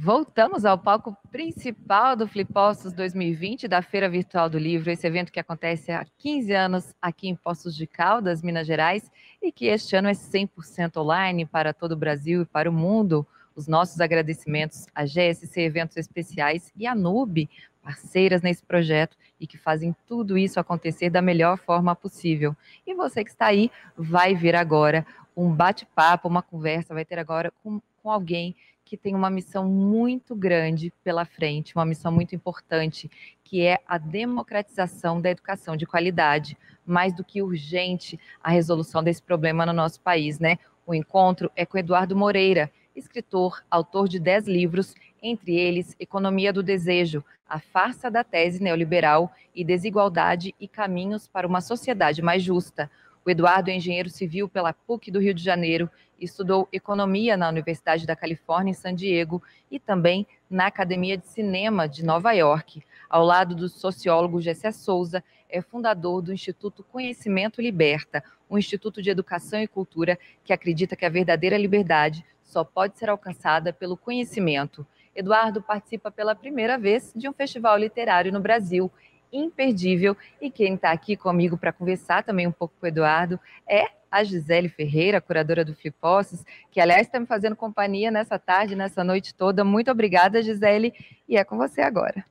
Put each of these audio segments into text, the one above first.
Voltamos ao palco principal do Flippostos 2020, da Feira Virtual do Livro, esse evento que acontece há 15 anos aqui em Poços de Caldas, Minas Gerais, e que este ano é 100% online para todo o Brasil e para o mundo. Os nossos agradecimentos à GSC Eventos Especiais e à NUB, parceiras nesse projeto e que fazem tudo isso acontecer da melhor forma possível. E você que está aí, vai ver agora um bate-papo, uma conversa, vai ter agora com alguém que tem uma missão muito grande pela frente, uma missão muito importante, que é a democratização da educação de qualidade, mais do que urgente a resolução desse problema no nosso país, né? O encontro é com Eduardo Moreira, escritor, autor de 10 livros, entre eles Economia do Desejo, A Farsa da Tese Neoliberal e Desigualdade e Caminhos para uma Sociedade Mais Justa. O Eduardo é engenheiro civil pela PUC do Rio de Janeiro, estudou economia na Universidade da Califórnia, em San Diego, e também na Academia de Cinema de Nova York. Ao lado do sociólogo Gessé Souza, é fundador do Instituto Conhecimento Liberta, um instituto de educação e cultura que acredita que a verdadeira liberdade só pode ser alcançada pelo conhecimento. Eduardo participa pela primeira vez de um festival literário no Brasil, imperdível, e quem está aqui comigo para conversar também um pouco com o Eduardo é a Gisele Ferreira, curadora do Flippostos, que, aliás, está me fazendo companhia nessa tarde, nessa noite toda. Muito obrigada, Gisele, e é com você agora.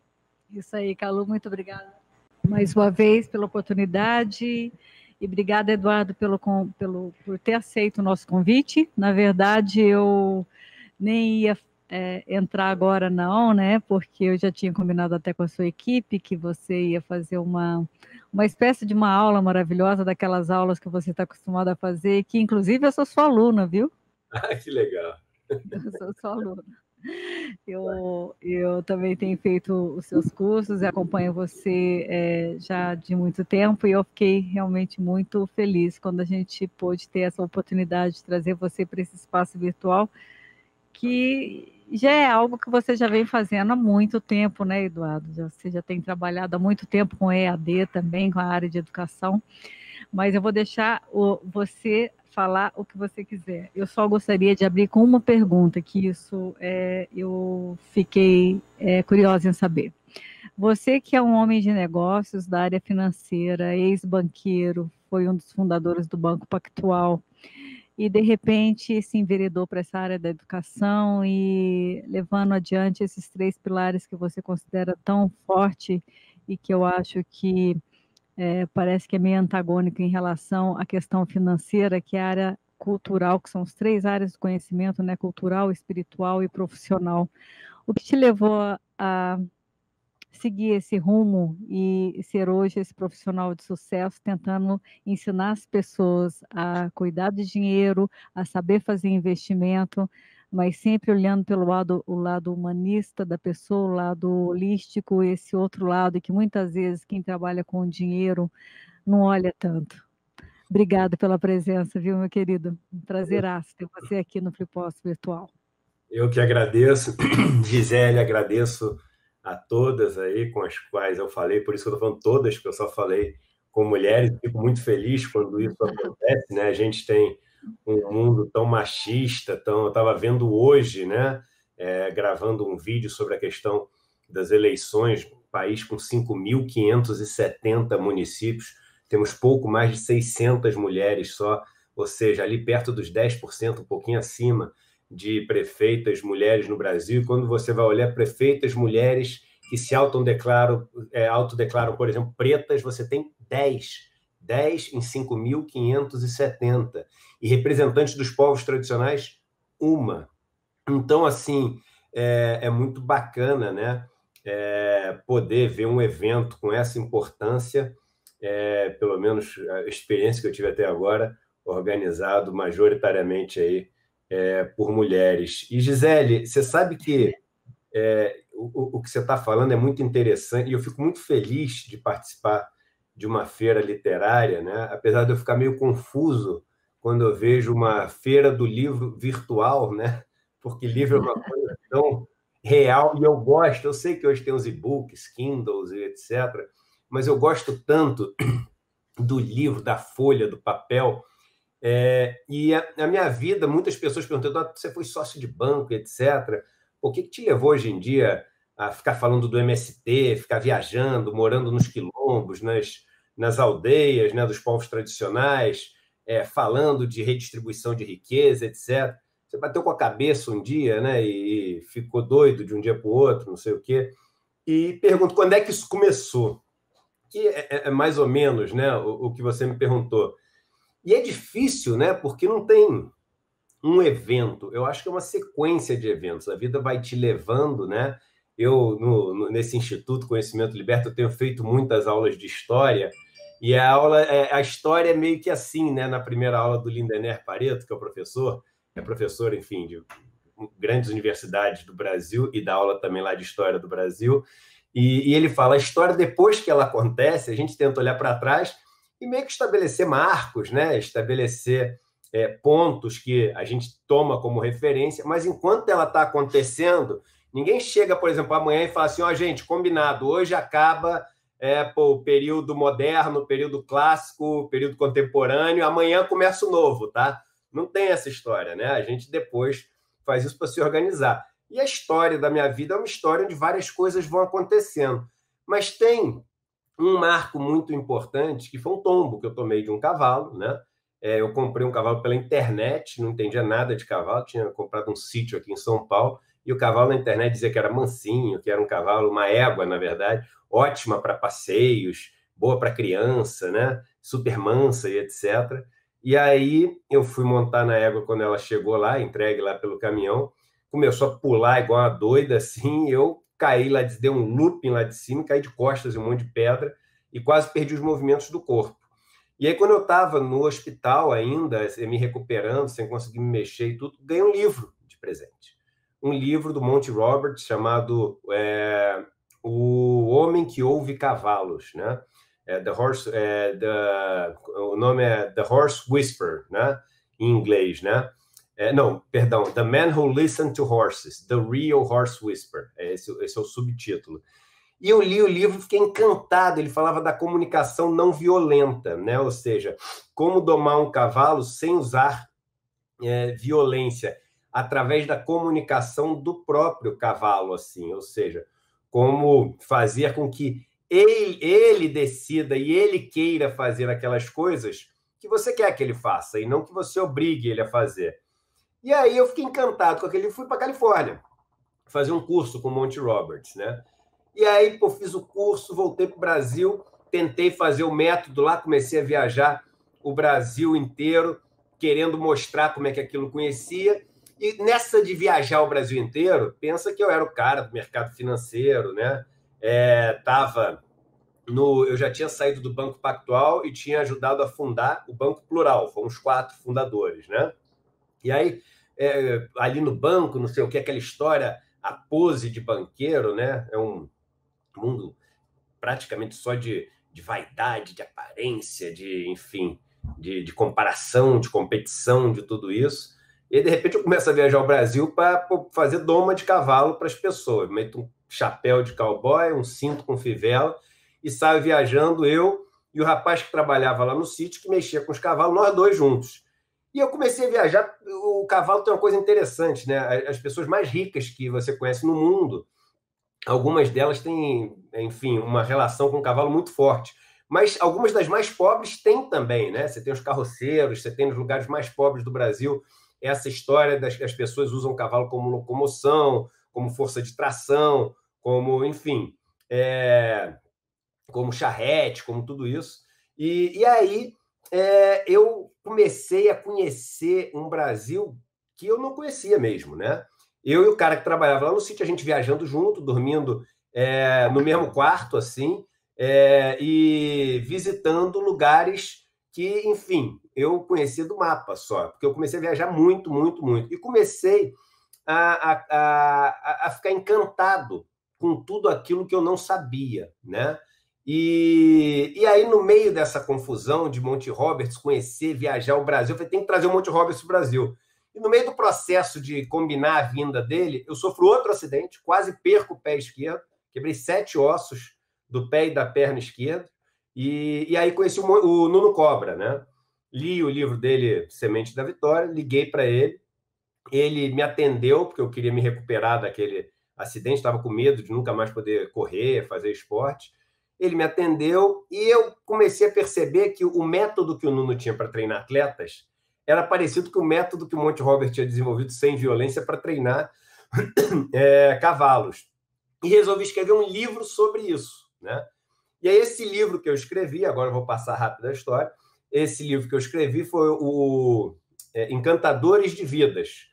Isso aí, Calu, muito obrigada mais uma vez pela oportunidade, e obrigada, Eduardo, por ter aceito o nosso convite. Na verdade, eu nem ia entrar agora não, né, porque eu já tinha combinado até com a sua equipe que você ia fazer uma espécie de uma aula maravilhosa, daquelas aulas que você está acostumado a fazer, que inclusive eu sou sua aluna, viu? Ah, que legal. Eu sou sua aluna. Eu também tenho feito os seus cursos e acompanho você já de muito tempo, e eu fiquei realmente muito feliz quando a gente pôde ter essa oportunidade de trazer você para esse espaço virtual, que já é algo que você já vem fazendo há muito tempo, né, Eduardo? Você já tem trabalhado há muito tempo com EAD também, com a área de educação, mas eu vou deixar você falar o que você quiser. Eu só gostaria de abrir com uma pergunta, que isso eu fiquei curiosa em saber. Você, que é um homem de negócios da área financeira, ex-banqueiro, foi um dos fundadores do Banco Pactual, e de repente se enveredou para essa área da educação e levando adiante esses 3 pilares que você considera tão forte e que eu acho que parece que é meio antagônico em relação à questão financeira, que é a área cultural, que são as 3 áreas do conhecimento, né, cultural, espiritual e profissional. O que te levou a seguir esse rumo e ser hoje esse profissional de sucesso, tentando ensinar as pessoas a cuidar de dinheiro, a saber fazer investimento, mas sempre olhando pelo o lado humanista da pessoa, o lado holístico, esse outro lado que muitas vezes quem trabalha com dinheiro não olha tanto. Obrigada pela presença, viu, meu querido? Um prazeraço ter você aqui no Flippostos Virtual. Eu que agradeço, Gisele, agradeço a todas aí com as quais eu falei, por isso que eu estou falando todas, porque eu só falei com mulheres. Fico muito feliz quando isso acontece, né? A gente tem um mundo tão machista, eu estava vendo hoje, né, gravando um vídeo sobre a questão das eleições, país com 5.570 municípios, temos pouco mais de 600 mulheres só, ou seja, ali perto dos 10%, um pouquinho acima de prefeitas mulheres no Brasil. E quando você vai olhar prefeitas mulheres que se autodeclaram, por exemplo, pretas, você tem 10 em 5.570, e representantes dos povos tradicionais, uma. Então, assim, é muito bacana, né, poder ver um evento com essa importância, pelo menos a experiência que eu tive até agora, organizado majoritariamente aí por mulheres. E, Gisele, você sabe que o que você está falando é muito interessante, e eu fico muito feliz de participar de uma feira literária, né? Apesar de eu ficar meio confuso quando eu vejo uma feira do livro virtual, né? Porque livro é uma coisa tão real, e eu gosto. Eu sei que hoje tem os e-books, Kindles e etc., mas eu gosto tanto do livro, da folha, do papel. E a minha vida, muitas pessoas perguntam: você foi sócio de banco, etc. O que te levou hoje em dia a ficar falando do MST, ficar viajando, morando nos quilombos, nas aldeias, né, dos povos tradicionais, falando de redistribuição de riqueza, etc. Você bateu com a cabeça um dia, né, e ficou doido de um dia para o outro, não sei o quê. E pergunto, quando é que isso começou? Que é mais ou menos, né, o que você me perguntou. E é difícil, né, porque não tem um evento. Eu acho que é uma sequência de eventos. A vida vai te levando, né? Eu, nesse Instituto Conhecimento Liberto, eu tenho feito muitas aulas de história, e a história é meio que assim, né? Na primeira aula do Lindener Pareto, que é professor, enfim, de grandes universidades do Brasil e dá aula também lá de História do Brasil, e ele fala, a história, depois que ela acontece, a gente tenta olhar para trás e meio que estabelecer marcos, né? Estabelecer pontos que a gente toma como referência, mas enquanto ela está acontecendo, ninguém chega, por exemplo, amanhã e fala assim, gente, combinado, hoje acaba o período moderno, o período clássico, o período contemporâneo, amanhã começa o novo, tá? Não tem essa história, né? A gente depois faz isso para se organizar. E a história da minha vida é uma história onde várias coisas vão acontecendo. Mas tem um marco muito importante, que foi um tombo que eu tomei de um cavalo, né? Eu comprei um cavalo pela internet, não entendia nada de cavalo, tinha comprado um sítio aqui em São Paulo, e o cavalo na internet dizia que era mansinho, que era um cavalo, uma égua, na verdade, ótima para passeios, boa para criança, né? Super mansa e etc. E aí eu fui montar na égua quando ela chegou lá, entregue lá pelo caminhão, começou a pular igual uma doida, assim, eu caí lá, dei um looping lá de cima, caí de costas em um monte de pedra e quase perdi os movimentos do corpo. E aí, quando eu estava no hospital ainda, me recuperando, sem conseguir me mexer e tudo, ganhei um livro de presente. Um livro do Monty Roberts chamado O Homem que Ouve Cavalos, né? O nome é The Horse Whisperer, né? Em inglês, né? The Man Who Listened to Horses, The Real Horse Whisperer. Esse é o subtítulo. E eu li o livro e fiquei encantado. Ele falava da comunicação não violenta, né? Ou seja, como domar um cavalo sem usar violência, através da comunicação do próprio cavalo, assim. Ou seja, como fazer com que ele decida e ele queira fazer aquelas coisas que você quer que ele faça e não que você obrigue ele a fazer. E aí eu fiquei encantado com aquele livro, fui para a Califórnia fazer um curso com o Monty Roberts, né? E aí, fiz o curso, voltei para o Brasil, tentei fazer o método lá, comecei a viajar o Brasil inteiro, querendo mostrar como é que aquilo conhecia. E nessa de viajar o Brasil inteiro, pensa que eu era o cara do mercado financeiro, né? Eu já tinha saído do Banco Pactual e tinha ajudado a fundar o Banco Plural, fomos 4 fundadores, né? E aí, ali no banco, não sei o que, aquela história, a pose de banqueiro, né? É um mundo praticamente só de vaidade, de aparência, enfim, de comparação, de competição, de tudo isso. E, de repente, eu começo a viajar ao Brasil para fazer doma de cavalo para as pessoas. Meto um chapéu de cowboy, um cinto com fivela e saio viajando, eu e o rapaz que trabalhava lá no sítio, que mexia com os cavalos, nós dois juntos. E eu comecei a viajar. O cavalo tem uma coisa interessante, né? As pessoas mais ricas que você conhece no mundo, algumas delas têm, enfim, uma relação com o cavalo muito forte. Mas algumas das mais pobres têm também, né? Você tem os carroceiros, você tem nos lugares mais pobres do Brasil essa história das que as pessoas usam o cavalo como locomoção, como força de tração, como, enfim, como charrete, como tudo isso. E aí eu comecei a conhecer um Brasil que eu não conhecia mesmo, né? Eu e o cara que trabalhava lá no sítio, a gente viajando junto, dormindo no mesmo quarto, assim, e visitando lugares que, enfim, eu conhecia do mapa só, porque eu comecei a viajar muito, muito, muito. E comecei a ficar encantado com tudo aquilo que eu não sabia, né? E aí, no meio dessa confusão de Monty Roberts, conhecer, viajar o Brasil, eu falei, tem que trazer o Monty Roberts para o Brasil. E no meio do processo de combinar a vinda dele, eu sofro outro acidente, quase perco o pé esquerdo, quebrei 7 ossos do pé e da perna esquerda, e aí conheci o Nuno Cobra, né? Li o livro dele, Semente da Vitória, liguei para ele ele me atendeu, porque eu queria me recuperar daquele acidente, estava com medo de nunca mais poder correr, fazer esporte. Ele me atendeu e eu comecei a perceber que o método que o Nuno tinha para treinar atletas era parecido com o método que o Monty Robert tinha desenvolvido sem violência para treinar cavalos. E resolvi escrever um livro sobre isso, né? E aí esse livro que eu escrevi, agora eu vou passar rápido a história, esse livro que eu escrevi foi o Encantadores de Vidas.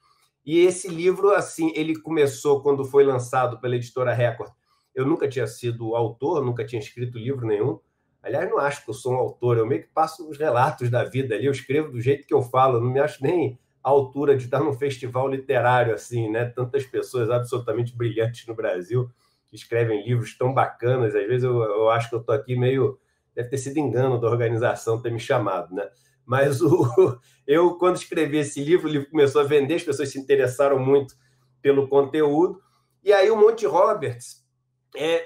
E esse livro, assim, ele começou quando foi lançado pela editora Record. Eu nunca tinha sido autor, nunca tinha escrito livro nenhum. Aliás, não acho que eu sou um autor, eu meio que passo os relatos da vida ali, eu escrevo do jeito que eu falo, eu não me acho nem à altura de estar num festival literário assim, né? Tantas pessoas absolutamente brilhantes no Brasil que escrevem livros tão bacanas. Às vezes eu acho que eu estou aqui meio... Deve ter sido engano da organização ter me chamado, né? Mas eu, quando escrevi esse livro, o livro começou a vender, as pessoas se interessaram muito pelo conteúdo, e aí o Monty Roberts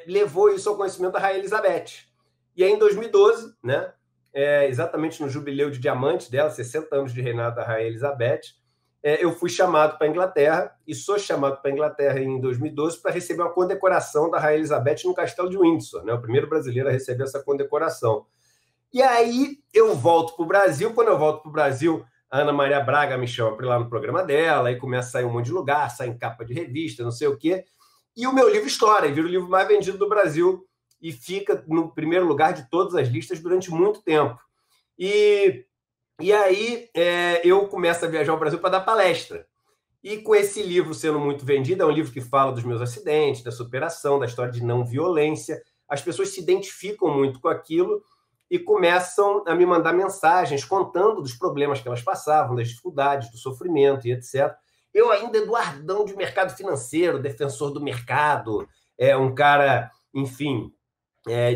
levou isso ao conhecimento da Rainha Elizabeth. E aí, em 2012, né, exatamente no jubileu de diamante dela, 60 anos de reinado da Rainha Elizabeth, eu fui chamado para a Inglaterra, e sou chamado para a Inglaterra em 2012 para receber uma condecoração da Rainha Elizabeth no Castelo de Windsor, né, o primeiro brasileiro a receber essa condecoração. E aí eu volto para o Brasil. Quando eu volto para o Brasil, a Ana Maria Braga me chama para ir lá no programa dela, aí começa a sair um monte de lugar, sai em capa de revista, não sei o quê, e o meu livro estoura, e vira o livro mais vendido do Brasil, e fica no primeiro lugar de todas as listas durante muito tempo. E aí eu começo a viajar ao Brasil para dar palestra. E com esse livro sendo muito vendido, é um livro que fala dos meus acidentes, da superação, da história de não violência, as pessoas se identificam muito com aquilo e começam a me mandar mensagens contando dos problemas que elas passavam, das dificuldades, do sofrimento e etc. Eu ainda, Eduardão de mercado financeiro, defensor do mercado, um cara, enfim,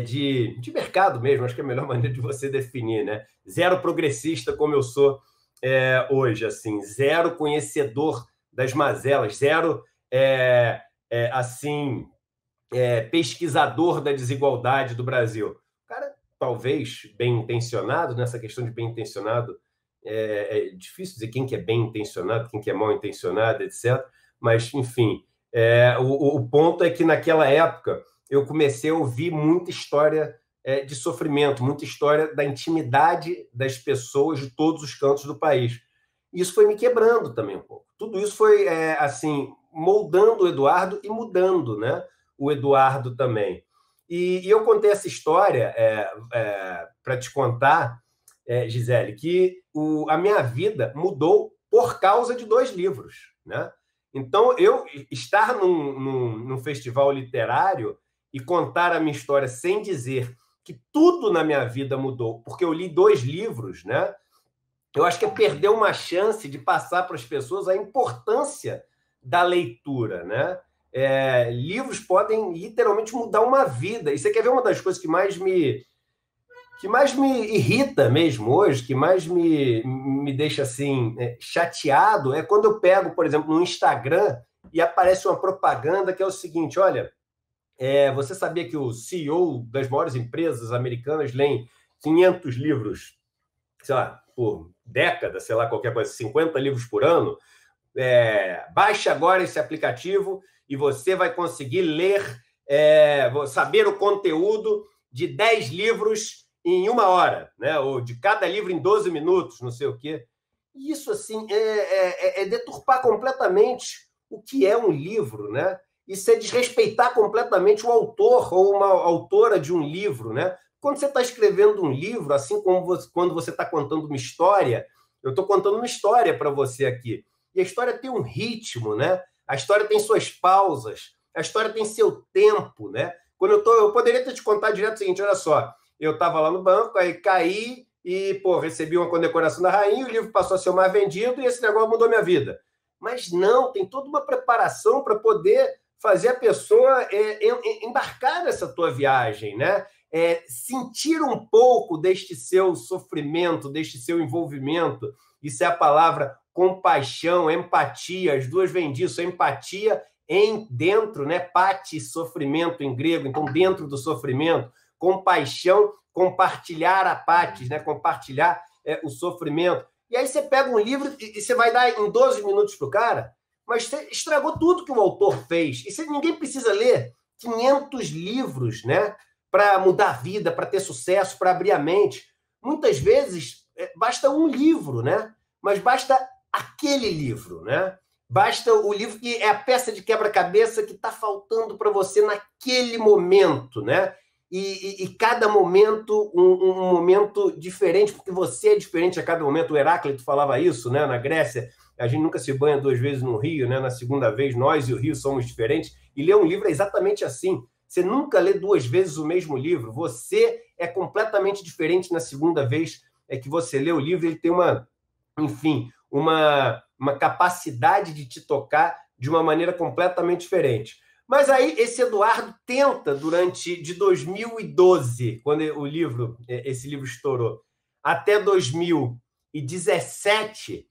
de mercado mesmo, acho que é a melhor maneira de você definir, né? Zero progressista como eu sou hoje, assim, zero conhecedor das mazelas, zero, pesquisador da desigualdade do Brasil. Cara, talvez bem-intencionado, nessa questão de bem-intencionado, é difícil dizer quem que é bem-intencionado, quem que é mal-intencionado, etc. Mas, enfim, o ponto é que naquela época eu comecei a ouvir muita história de sofrimento, muita história da intimidade das pessoas de todos os cantos do país. E isso foi me quebrando também um pouco. Tudo isso foi, assim, moldando o Eduardo e mudando, né, o Eduardo também. E eu contei essa história para te contar, Gisele, que a minha vida mudou por causa de 2 livros, né? Então, eu estar num festival literário e contar a minha história sem dizer que tudo na minha vida mudou, porque eu li 2 livros, né? Eu acho que é perder uma chance de passar para as pessoas a importância da leitura, né? Livros podem literalmente mudar uma vida. E você quer ver uma das coisas que mais me irrita mesmo hoje, que mais me deixa assim chateado, é quando eu pego, por exemplo, no Instagram e aparece uma propaganda que é o seguinte: olha, você sabia que o CEO das maiores empresas americanas lê 500 livros, sei lá, por década, sei lá, qualquer coisa, 50 livros por ano? Baixe agora esse aplicativo e você vai conseguir ler, saber o conteúdo de 10 livros em 1 hora, né? Ou de cada livro em 12 minutos, não sei o quê. E isso, assim, é deturpar completamente o que é um livro, né? Isso é desrespeitar completamente o autor ou uma autora de um livro, né? Quando você está escrevendo um livro, assim como quando você está contando uma história, eu estou contando uma história para você aqui. E a história tem um ritmo, né? A história tem suas pausas, a história tem seu tempo, né? Eu poderia ter te contado direto o seguinte: olha só, eu estava lá no banco, aí caí e, recebi uma condecoração da rainha, o livro passou a ser o mais vendido e esse negócio mudou minha vida. Mas não, tem toda uma preparação para poder fazer a pessoa embarcar nessa tua viagem, né? Sentir um pouco deste seu sofrimento, deste seu envolvimento. Isso é a palavra compaixão, empatia, as duas vêm disso, empatia dentro, né? Pati, sofrimento em grego, então dentro do sofrimento, compaixão, compartilhar a patis, né? Compartilhar o sofrimento. E aí você pega um livro e você vai dar em 12 minutos para o cara, mas você estragou tudo que o autor fez. E ninguém precisa ler 500 livros, né, para mudar a vida, para ter sucesso, para abrir a mente. Muitas vezes basta um livro, né? Mas basta aquele livro, né? Basta o livro que é a peça de quebra-cabeça que está faltando para você naquele momento, né? E cada momento, um momento diferente, porque você é diferente a cada momento. O Heráclito falava isso, né? Na Grécia, a gente nunca se banha 2 vezes no rio, né? Na segunda vez, nós e o rio somos diferentes. E ler um livro é exatamente assim. Você nunca lê 2 vezes o mesmo livro. Você é completamente diferente na segunda vez que você lê o livro. Ele tem uma capacidade de te tocar de uma maneira completamente diferente. Mas aí esse Eduardo tenta, de 2012, quando esse livro estourou, até 2017,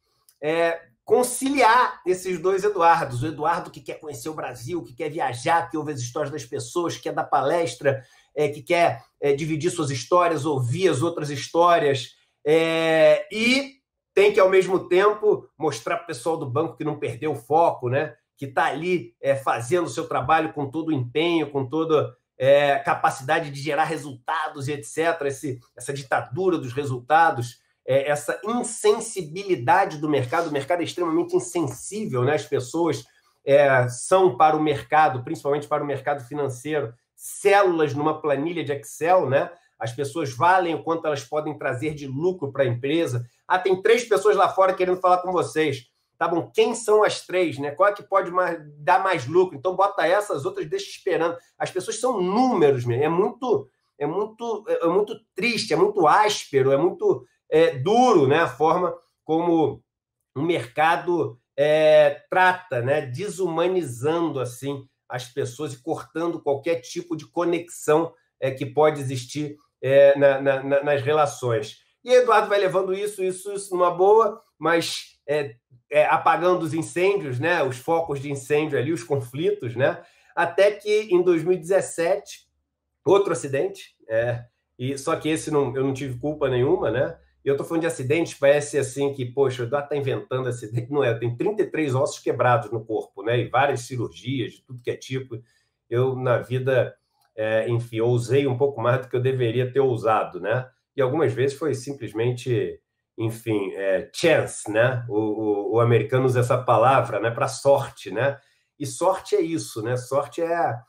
conciliar esses 2 Eduardos. O Eduardo que quer conhecer o Brasil, que quer viajar, que ouve as histórias das pessoas, que quer dar palestra, que quer dividir suas histórias, ouvir as outras histórias, e tem que, ao mesmo tempo, mostrar para o pessoal do banco que não perdeu o foco, né? Que está ali fazendo o seu trabalho com todo o empenho, com toda capacidade de gerar resultados e etc. Essa ditadura dos resultados, essa insensibilidade do mercado. O mercado é extremamente insensível, né? As pessoas são para o mercado, principalmente para o mercado financeiro, células numa planilha de Excel, né? As pessoas valem o quanto elas podem trazer de lucro para a empresa. Tem 3 pessoas lá fora querendo falar com vocês. Tá bom, quem são as 3, né? Qual é que pode dar mais lucro? Então, bota essas outras, deixa esperando. As pessoas são números mesmo. É muito triste, é muito áspero, é muito duro, né? A forma como o mercado trata, né? Desumanizando, assim, as pessoas e cortando qualquer tipo de conexão que pode existir nas relações. E Eduardo vai levando isso numa boa, mas apagando os incêndios, né? Os focos de incêndio ali, os conflitos, né? Até que, em 2017, outro acidente, só que esse eu não tive culpa nenhuma, né? E eu estou falando de acidente, parece assim que, poxa, o Eduardo está inventando acidente. Não é, tem 33 ossos quebrados no corpo, né? E várias cirurgias, de tudo que é tipo. Eu, na vida, enfim, ousei um pouco mais do que eu deveria ter ousado, né? E algumas vezes foi simplesmente, enfim, chance, né? O americano usa essa palavra, né? Para sorte, né? E sorte é isso, né? Sorte é a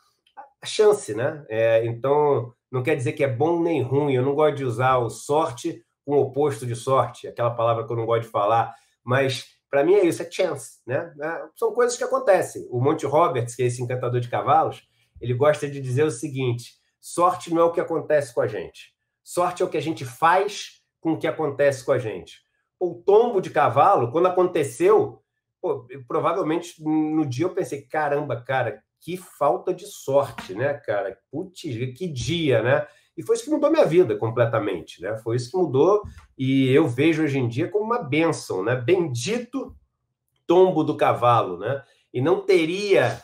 chance, né? Então, não quer dizer que é bom nem ruim. Eu não gosto de usar o sorte com o oposto de sorte, aquela palavra que eu não gosto de falar, mas para mim é isso, é chance, né? São coisas que acontecem. O Monty Roberts, que é esse encantador de cavalos, ele gosta de dizer o seguinte: sorte não é o que acontece com a gente. Sorte é o que a gente faz com o que acontece com a gente. O tombo de cavalo, quando aconteceu, provavelmente no dia eu pensei, caramba, cara, que falta de sorte, né, cara? Putz, que dia, né? E foi isso que mudou minha vida completamente, né? Foi isso que mudou e eu vejo hoje em dia como uma bênção, né? Bendito tombo do cavalo, né? E não teria,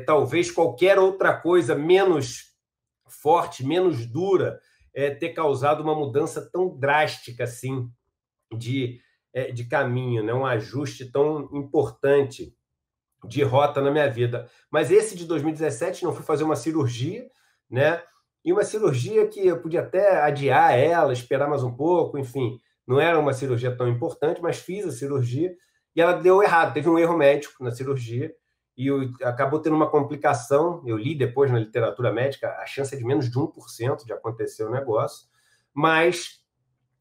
talvez, qualquer outra coisa menos forte, menos dura, ter causado uma mudança tão drástica assim de caminho, né? Um ajuste tão importante de rota na minha vida. Mas esse de 2017 não fui fazer uma cirurgia, né? E uma cirurgia que eu podia até adiar ela, esperar mais um pouco, enfim, não era uma cirurgia tão importante, mas fiz a cirurgia e ela deu errado, teve um erro médico na cirurgia e acabou tendo uma complicação. Eu li depois na literatura médica, a chance é de menos de 1% de acontecer o negócio, mas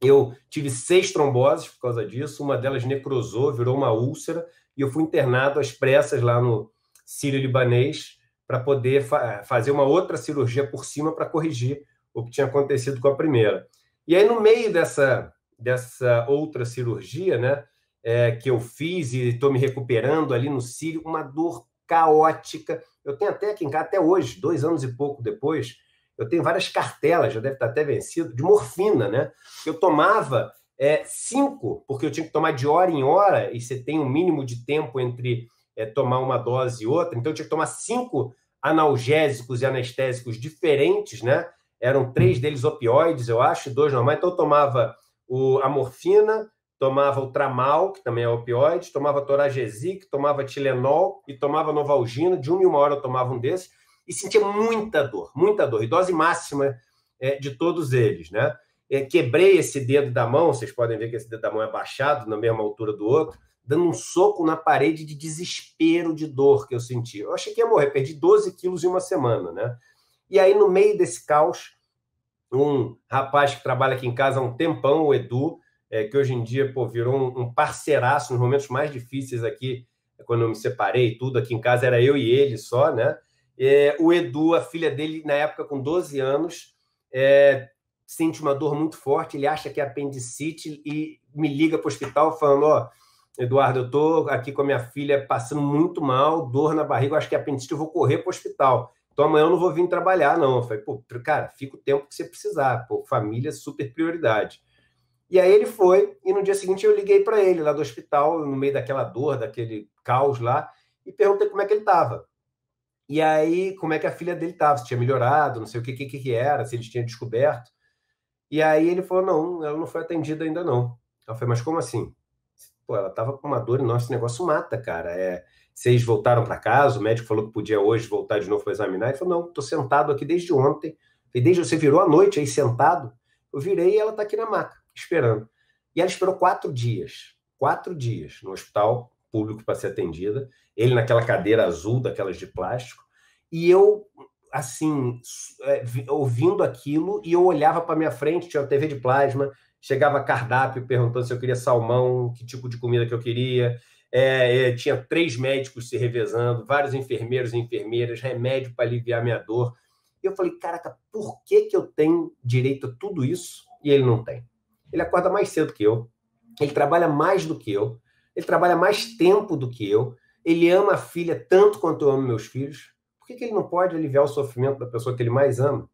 eu tive 6 tromboses por causa disso, uma delas necrosou, virou uma úlcera, e eu fui internado às pressas lá no Sírio-Libanês para poder fazer uma outra cirurgia por cima para corrigir o que tinha acontecido com a primeira. E aí, no meio dessa outra cirurgia, né, que eu fiz e estou me recuperando ali no Sírio, uma dor caótica. Eu tenho até aqui em casa, até hoje, 2 anos e pouco depois, eu tenho várias cartelas, já deve estar até vencido, de morfina, né? Eu tomava 5, porque eu tinha que tomar de hora em hora, e você tem um mínimo de tempo entre tomar uma dose e outra, então eu tinha que tomar 5 analgésicos e anestésicos diferentes, né? Eram 3 deles opioides, eu acho, 2 normais, então eu tomava a morfina, tomava o Tramal, que também é opioide, tomava Toragesic, tomava Tilenol e tomava Novalgina. De 1 em 1 hora eu tomava um desses e sentia muita dor, e dose máxima de todos eles, né? Quebrei esse dedo da mão, vocês podem ver que esse dedo da mão é baixado na mesma altura do outro, dando um soco na parede de desespero de dor que eu senti. Eu achei que ia morrer, perdi 12 quilos em uma semana, né? E aí, no meio desse caos, um rapaz que trabalha aqui em casa há um tempão, o Edu, que hoje em dia virou um parceiraço nos momentos mais difíceis aqui, quando eu me separei, tudo aqui em casa era eu e ele só, né? O Edu, a filha dele, na época, com 12 anos, sente uma dor muito forte, ele acha que é apendicite e me liga para o hospital falando, Eduardo, eu estou aqui com a minha filha passando muito mal, dor na barriga, eu acho que é apendicite, eu vou correr para o hospital. Então amanhã eu não vou vir trabalhar, não. Eu falei, cara, fica o tempo que você precisar, família é super prioridade. E aí ele foi, e no dia seguinte eu liguei para ele lá do hospital, no meio daquela dor, daquele caos lá, e perguntei como é que ele estava. E aí, como é que a filha dele estava, se tinha melhorado, não sei o que era, se eles tinham descoberto. E aí ele falou, não, ela não foi atendida ainda não. Eu falei, mas como assim? Ela estava com uma dor enorme, esse negócio mata, cara. Vocês voltaram para casa, o médico falou que podia hoje voltar de novo para examinar. Ele falou, não, estou sentado aqui desde ontem. Você virou à noite aí sentado? Eu virei e ela está aqui na maca, esperando. E ela esperou 4 dias. 4 dias no hospital público para ser atendida. Ele naquela cadeira azul, daquelas de plástico. E eu, assim, ouvindo aquilo, e eu olhava para minha frente, tinha uma TV de plasma, chegava cardápio perguntando se eu queria salmão, que tipo de comida que eu queria. Tinha 3 médicos se revezando, vários enfermeiros e enfermeiras, remédio para aliviar minha dor. E eu falei, caraca, por que eu tenho direito a tudo isso e ele não tem? Ele acorda mais cedo que eu, ele trabalha mais do que eu, ele trabalha mais tempo do que eu, ele ama a filha tanto quanto eu amo meus filhos. Por que ele não pode aliviar o sofrimento da pessoa que ele mais ama?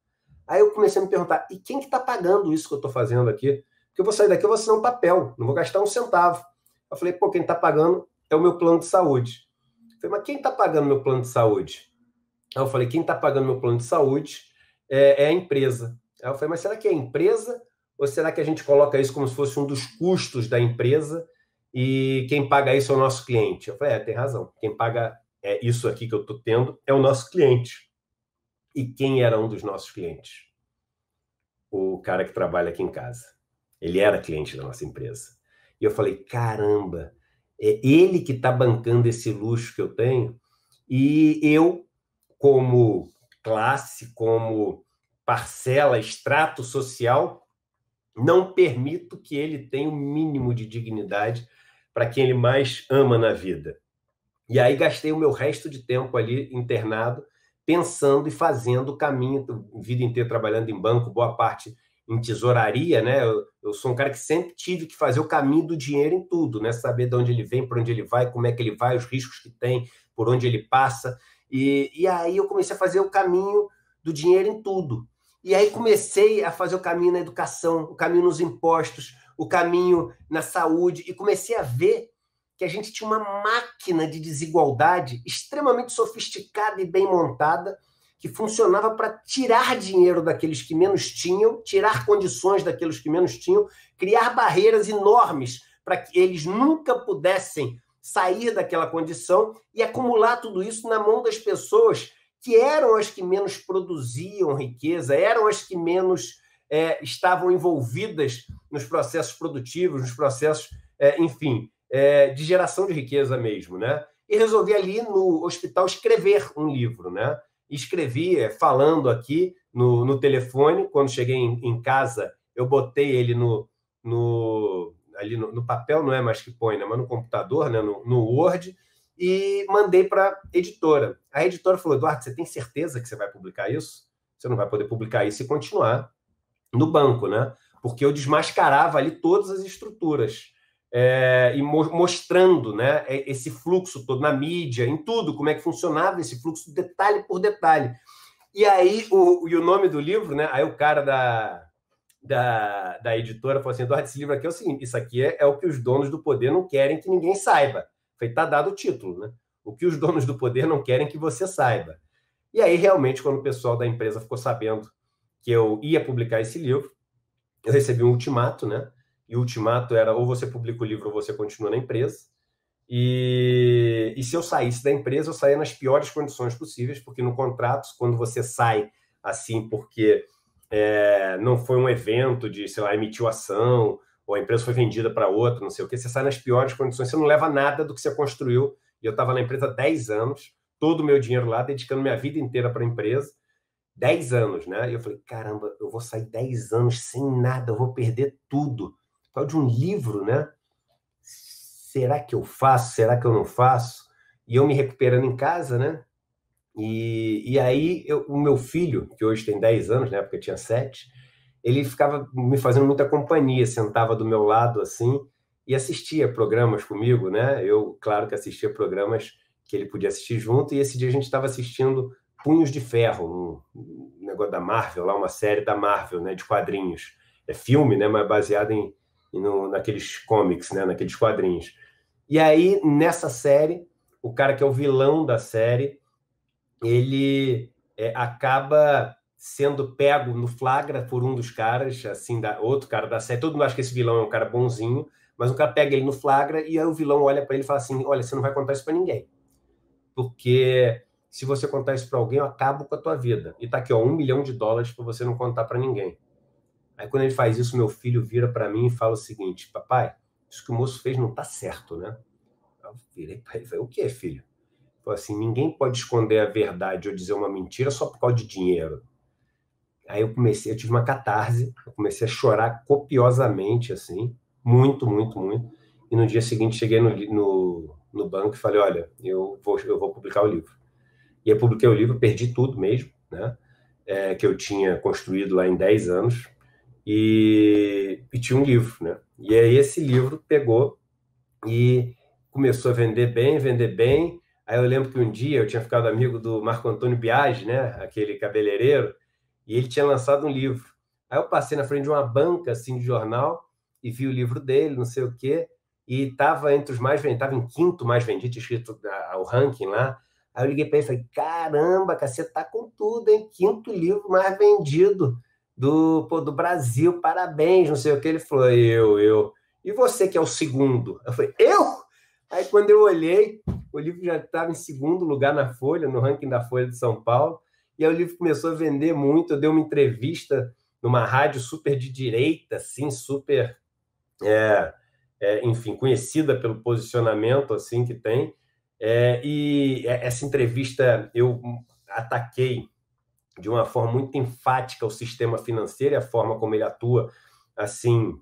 Aí eu comecei a me perguntar, e quem que está pagando isso que eu estou fazendo aqui? Porque eu vou sair daqui, eu vou assinar um papel, não vou gastar um centavo. Eu falei, quem está pagando é o meu plano de saúde. Eu falei, mas quem está pagando meu plano de saúde? Aí eu falei, quem está pagando meu plano de saúde é a empresa. Aí eu falei, mas será que é a empresa? Ou será que a gente coloca isso como se fosse um dos custos da empresa e quem paga isso é o nosso cliente? Eu falei, tem razão. Quem paga isso aqui que eu estou tendo é o nosso cliente. E quem era um dos nossos clientes? O cara que trabalha aqui em casa. Ele era cliente da nossa empresa. E eu falei, caramba, é ele que está bancando esse luxo que eu tenho e eu, como classe, como parcela, extrato social, não permito que ele tenha o mínimo de dignidade para quem ele mais ama na vida. E aí gastei o meu resto de tempo ali internado, pensando e fazendo o caminho, a vida inteira trabalhando em banco, boa parte em tesouraria, né? Eu sou um cara que sempre tive que fazer o caminho do dinheiro em tudo, né? Saber de onde ele vem, para onde ele vai, como é que ele vai, os riscos que tem, por onde ele passa. E aí eu comecei a fazer o caminho do dinheiro em tudo. E aí comecei a fazer o caminho na educação, o caminho nos impostos, o caminho na saúde, e comecei a ver que a gente tinha uma máquina de desigualdade extremamente sofisticada e bem montada, que funcionava para tirar dinheiro daqueles que menos tinham, tirar condições daqueles que menos tinham, criar barreiras enormes para que eles nunca pudessem sair daquela condição e acumular tudo isso na mão das pessoas que eram as que menos produziam riqueza, eram as que menos estavam envolvidas nos processos produtivos, nos processos, enfim, de geração de riqueza mesmo, né? E resolvi ali no hospital escrever um livro, né? Escrevi falando aqui no telefone. Quando cheguei em casa, eu botei ele ali no papel, não é mais que põe, né? Mas no computador, né? no Word, e mandei para a editora. A editora falou, Eduardo, você tem certeza que você vai publicar isso? Você não vai poder publicar isso e continuar no banco, né? Porque eu desmascarava ali todas as estruturas. E mostrando, né, esse fluxo todo na mídia, em tudo, como é que funcionava esse fluxo, detalhe por detalhe. E aí, o nome do livro, né, aí o cara da editora falou assim, Eduardo, esse livro aqui é o seguinte, isso aqui é o que os donos do poder não querem que ninguém saiba. Está dado o título, né? O que os donos do poder não querem que você saiba. E aí, realmente, quando o pessoal da empresa ficou sabendo que eu ia publicar esse livro, eu recebi um ultimato, né? e o ultimato era ou você publica o livro ou você continua na empresa. E se eu saísse da empresa, eu saía nas piores condições possíveis, porque no contrato, quando você sai assim porque não foi um evento de, sei lá, emitiu ação, ou a empresa foi vendida para outra, não sei o que, você sai nas piores condições, você não leva nada do que você construiu. E eu estava na empresa há 10 anos, todo o meu dinheiro lá, dedicando minha vida inteira para a empresa, 10 anos, né? E eu falei, caramba, eu vou sair 10 anos sem nada, eu vou perder tudo. Tal de um livro, né? Será que eu faço? Será que eu não faço? E eu me recuperando em casa, né? E aí o meu filho, que hoje tem 10 anos, na época eu tinha 7, ele ficava me fazendo muita companhia, sentava do meu lado assim e assistia programas comigo, né? Eu, claro que assistia programas que ele podia assistir junto, e esse dia a gente estava assistindo Punhos de Ferro, um negócio da Marvel, lá uma série da Marvel, né, de quadrinhos. É filme, né, mas baseado naqueles comics, né, naqueles quadrinhos. E aí, nessa série, o cara que é o vilão da série, ele acaba sendo pego no flagra por um dos caras, assim, outro cara da série. Todo mundo acha que esse vilão é um cara bonzinho, mas o cara pega ele no flagra e aí o vilão olha para ele e fala assim, olha, você não vai contar isso para ninguém, porque se você contar isso para alguém, eu acabo com a tua vida. E tá aqui, ó, $1 milhão para você não contar para ninguém. Aí quando ele faz isso, meu filho vira para mim e fala o seguinte, papai, isso que o moço fez não tá certo, né? Eu virei para ele e falei, o que, filho? Falei assim, ninguém pode esconder a verdade ou dizer uma mentira só por causa de dinheiro. Aí eu tive uma catarse, eu comecei a chorar copiosamente, assim, muito, muito, muito. E no dia seguinte cheguei no banco e falei, olha, eu vou publicar o livro. E eu publiquei o livro, perdi tudo mesmo, né? Que eu tinha construído lá em 10 anos. E tinha um livro, né? E aí esse livro pegou e começou a vender bem. Aí eu lembro que um dia eu tinha ficado amigo do Marco Antônio Biagi, né? Aquele cabeleireiro, e ele tinha lançado um livro. Aí eu passei na frente de uma banca assim de jornal e vi o livro dele, não sei o quê, e estava entre os mais vendidos, estava em quinto mais vendido, escrito o ranking lá. Aí eu liguei para ele e falei, caramba, cara, você tá com tudo, hein? Quinto livro mais vendido do Brasil, parabéns, não sei o que. Ele falou, eu. E você que é o segundo? Eu falei, eu? Aí quando eu olhei, o livro já estava em segundo lugar na Folha, no ranking da Folha de São Paulo, e aí o livro começou a vender muito. Eu dei uma entrevista numa rádio super de direita, assim, super, enfim, conhecida pelo posicionamento assim que tem. E essa entrevista eu ataquei de uma forma muito enfática o sistema financeiro e a forma como ele atua, assim,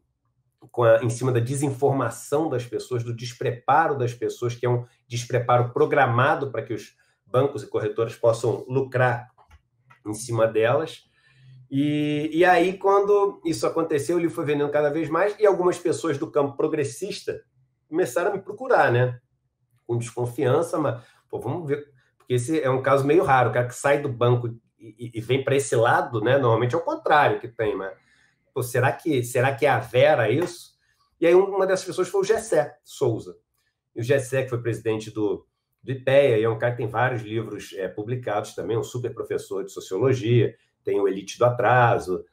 em cima da desinformação das pessoas, do despreparo das pessoas, que é um despreparo programado para que os bancos e corretoras possam lucrar em cima delas. E aí, quando isso aconteceu, o livro foi vendendo cada vez mais e algumas pessoas do campo progressista começaram a me procurar, né? Com desconfiança, mas pô, vamos ver, porque esse é um caso meio raro, o cara que sai do banco e vem para esse lado, né? Normalmente é o contrário que tem, mas pô, será que é a Vera isso? E aí uma dessas pessoas foi o Gessé Souza. E o Gessé, que foi presidente do IPEA, e é um cara que tem vários livros publicados também, um super professor de sociologia, tem o Elite do Atraso,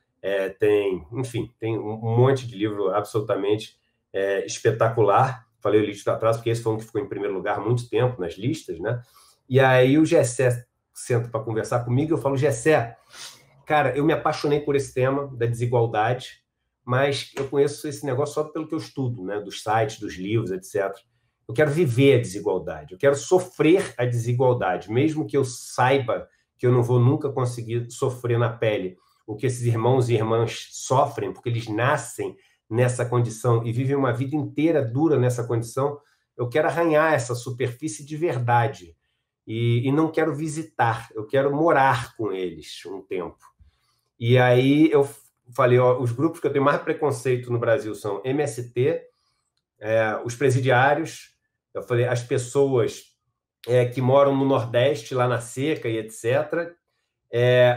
enfim, tem um monte de livro absolutamente espetacular. Falei o Elite do Atraso porque esse foi um que ficou em primeiro lugar há muito tempo nas listas, né? E aí o Gessé senta para conversar comigo e eu falo, Gessé, cara, eu me apaixonei por esse tema da desigualdade, mas eu conheço esse negócio só pelo que eu estudo, né? Dos sites, dos livros, etc. Eu quero viver a desigualdade, eu quero sofrer a desigualdade, mesmo que eu saiba que eu não vou nunca conseguir sofrer na pele o que esses irmãos e irmãs sofrem, porque eles nascem nessa condição e vivem uma vida inteira dura nessa condição. Eu quero arranhar essa superfície de verdade e não quero visitar, eu quero morar com eles um tempo. E aí eu falei, ó, os grupos que eu tenho mais preconceito no Brasil são MST, os presidiários, eu falei, as pessoas que moram no Nordeste, lá na seca e etc.,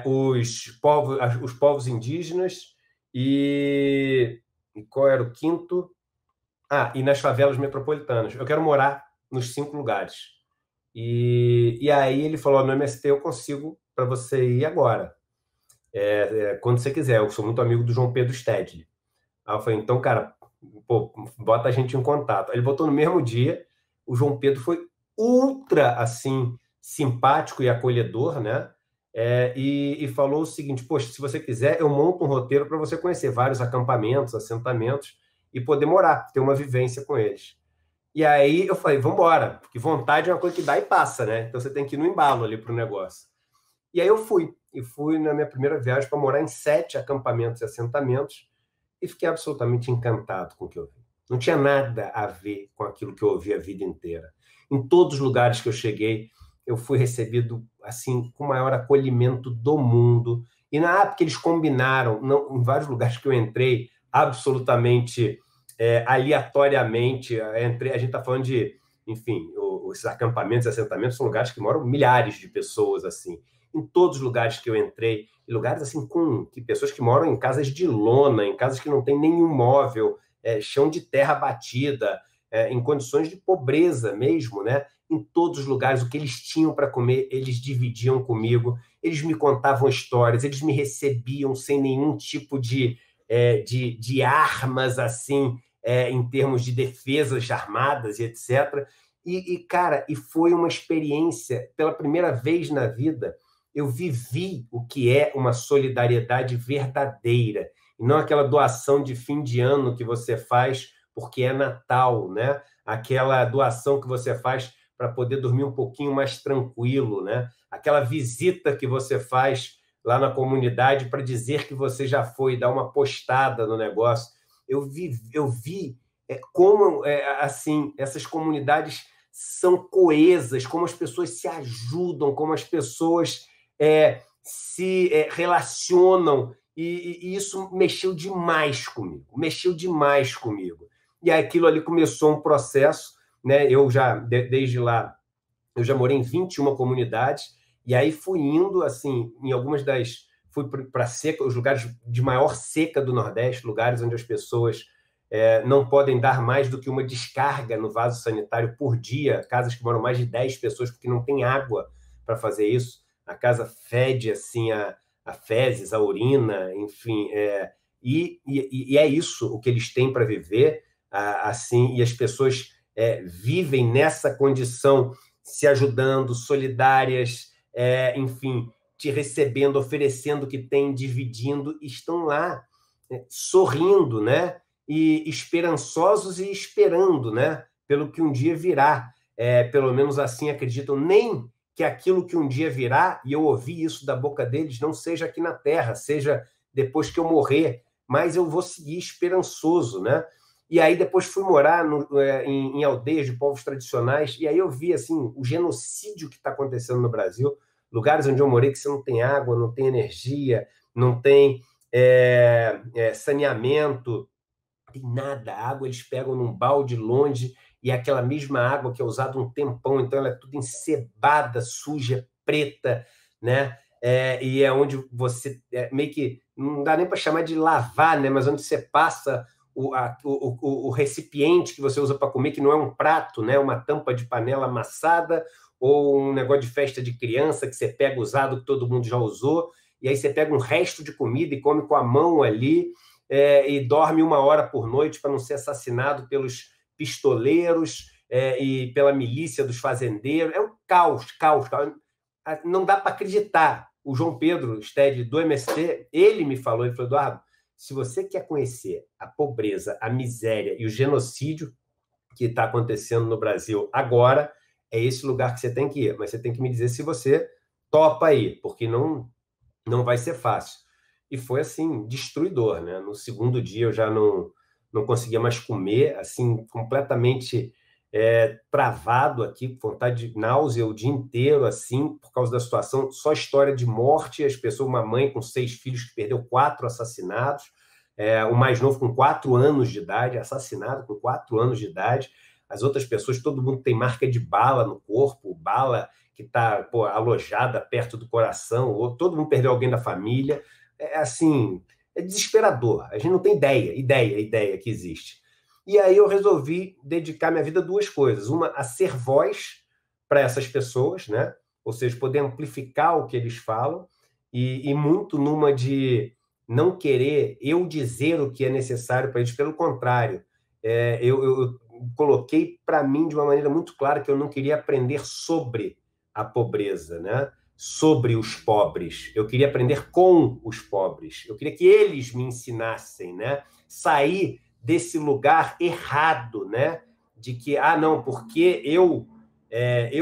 os povos indígenas e qual era o quinto? E nas favelas metropolitanas. Eu quero morar nos 5 lugares. E aí ele falou, no MST eu consigo para você ir agora. Quando você quiser. Eu sou muito amigo do João Pedro Stedley. Aí eu falei, então, cara, pô, bota a gente em contato. Ele voltou no mesmo dia, o João Pedro foi ultra, assim, simpático e acolhedor, né? E falou o seguinte: poxa, se você quiser, eu monto um roteiro para você conhecer vários acampamentos, assentamentos e poder morar, ter uma vivência com eles. E aí eu falei, vamos embora, porque vontade é uma coisa que dá e passa, né? Então você tem que ir no embalo ali para o negócio. E aí eu fui na minha primeira viagem para morar em 7 acampamentos e assentamentos e fiquei absolutamente encantado com o que eu vi. Não tinha nada a ver com aquilo que eu ouvi a vida inteira. Em todos os lugares que eu cheguei, eu fui recebido assim com o maior acolhimento do mundo. E na época eles combinaram, não, em vários lugares que eu entrei, absolutamente aleatoriamente. A gente está falando de, enfim, os acampamentos e assentamentos são lugares que moram milhares de pessoas, assim. Em todos os lugares que eu entrei, em lugares assim que pessoas que moram em casas de lona, em casas que não tem nenhum móvel, chão de terra batida, em condições de pobreza mesmo, né? Em todos os lugares, o que eles tinham para comer, eles dividiam comigo, eles me contavam histórias, eles me recebiam sem nenhum tipo de armas, assim, em termos de defesas armadas e etc. Cara, foi uma experiência, pela primeira vez na vida, eu vivi o que é uma solidariedade verdadeira, e não aquela doação de fim de ano que você faz porque é Natal, né? Aquela doação que você faz para poder dormir um pouquinho mais tranquilo, né? Aquela visita que você faz lá na comunidade para dizer que você já foi, dar uma postada no negócio. Eu vi como assim, essas comunidades são coesas, como as pessoas se ajudam, como as pessoas se relacionam, e isso mexeu demais comigo. E aquilo ali começou um processo, né? Eu já, desde lá, eu já morei em 21 comunidades, e aí fui indo, assim, em algumas fui para seca, os lugares de maior seca do Nordeste, lugares onde as pessoas não podem dar mais do que uma descarga no vaso sanitário por dia, casas que moram mais de 10 pessoas, porque não tem água para fazer isso. A casa fede, assim, a fezes, a urina, enfim. E é isso o que eles têm para viver, assim, e as pessoas vivem nessa condição, se ajudando, solidárias, enfim, te recebendo, oferecendo o que tem, dividindo, estão lá sorrindo, né? E esperançosos e esperando, né? Pelo que um dia virá. Pelo menos assim acreditam, nem que aquilo que um dia virá, e eu ouvi isso da boca deles, não seja aqui na Terra, seja depois que eu morrer, mas eu vou seguir esperançoso, né? E aí depois fui morar em aldeias de povos tradicionais, e aí eu vi assim, o genocídio que está acontecendo no Brasil, lugares onde eu morei que você não tem água, não tem energia, não tem saneamento, não tem nada. A água eles pegam num balde longe, e é aquela mesma água que é usada um tempão, então ela é tudo encebada, suja, preta, né? E é onde você meio que não dá nem para chamar de lavar, né? Mas onde você passa o recipiente que você usa para comer, que não é um prato, né? Uma tampa de panela amassada, ou um negócio de festa de criança que você pega usado, que todo mundo já usou, e aí você pega um resto de comida e come com a mão ali, e dorme 1 hora por noite para não ser assassinado pelos pistoleiros e pela milícia dos fazendeiros. É um caos. Não dá para acreditar. O João Pedro Stede, do MST, ele falou, Eduardo, se você quer conhecer a pobreza, a miséria e o genocídio que está acontecendo no Brasil agora, é esse lugar que você tem que ir. Mas você tem que me dizer se você topa ir, porque não vai ser fácil. E foi, assim, destruidor, né? No segundo dia eu já não conseguia mais comer, assim, completamente travado aqui, com vontade de náusea o dia inteiro, assim, por causa da situação. Só história de morte, as pessoas, uma mãe com 6 filhos que perdeu 4 assassinados, o mais novo com 4 anos de idade, assassinado com 4 anos de idade. As outras pessoas, todo mundo tem marca de bala no corpo, bala que está alojada perto do coração, ou todo mundo perdeu alguém da família. Assim, é desesperador. A gente não tem ideia que existe. E aí eu resolvi dedicar minha vida a 2 coisas. Uma, a ser voz para essas pessoas, né? Ou seja, poder amplificar o que eles falam, e muito numa de não querer eu dizer o que é necessário para eles, pelo contrário, eu coloquei para mim de uma maneira muito clara que eu não queria aprender sobre a pobreza, né? Sobre os pobres. Eu queria aprender com os pobres. Eu queria que eles me ensinassem, né? Sair desse lugar errado, né? De que, não, porque eu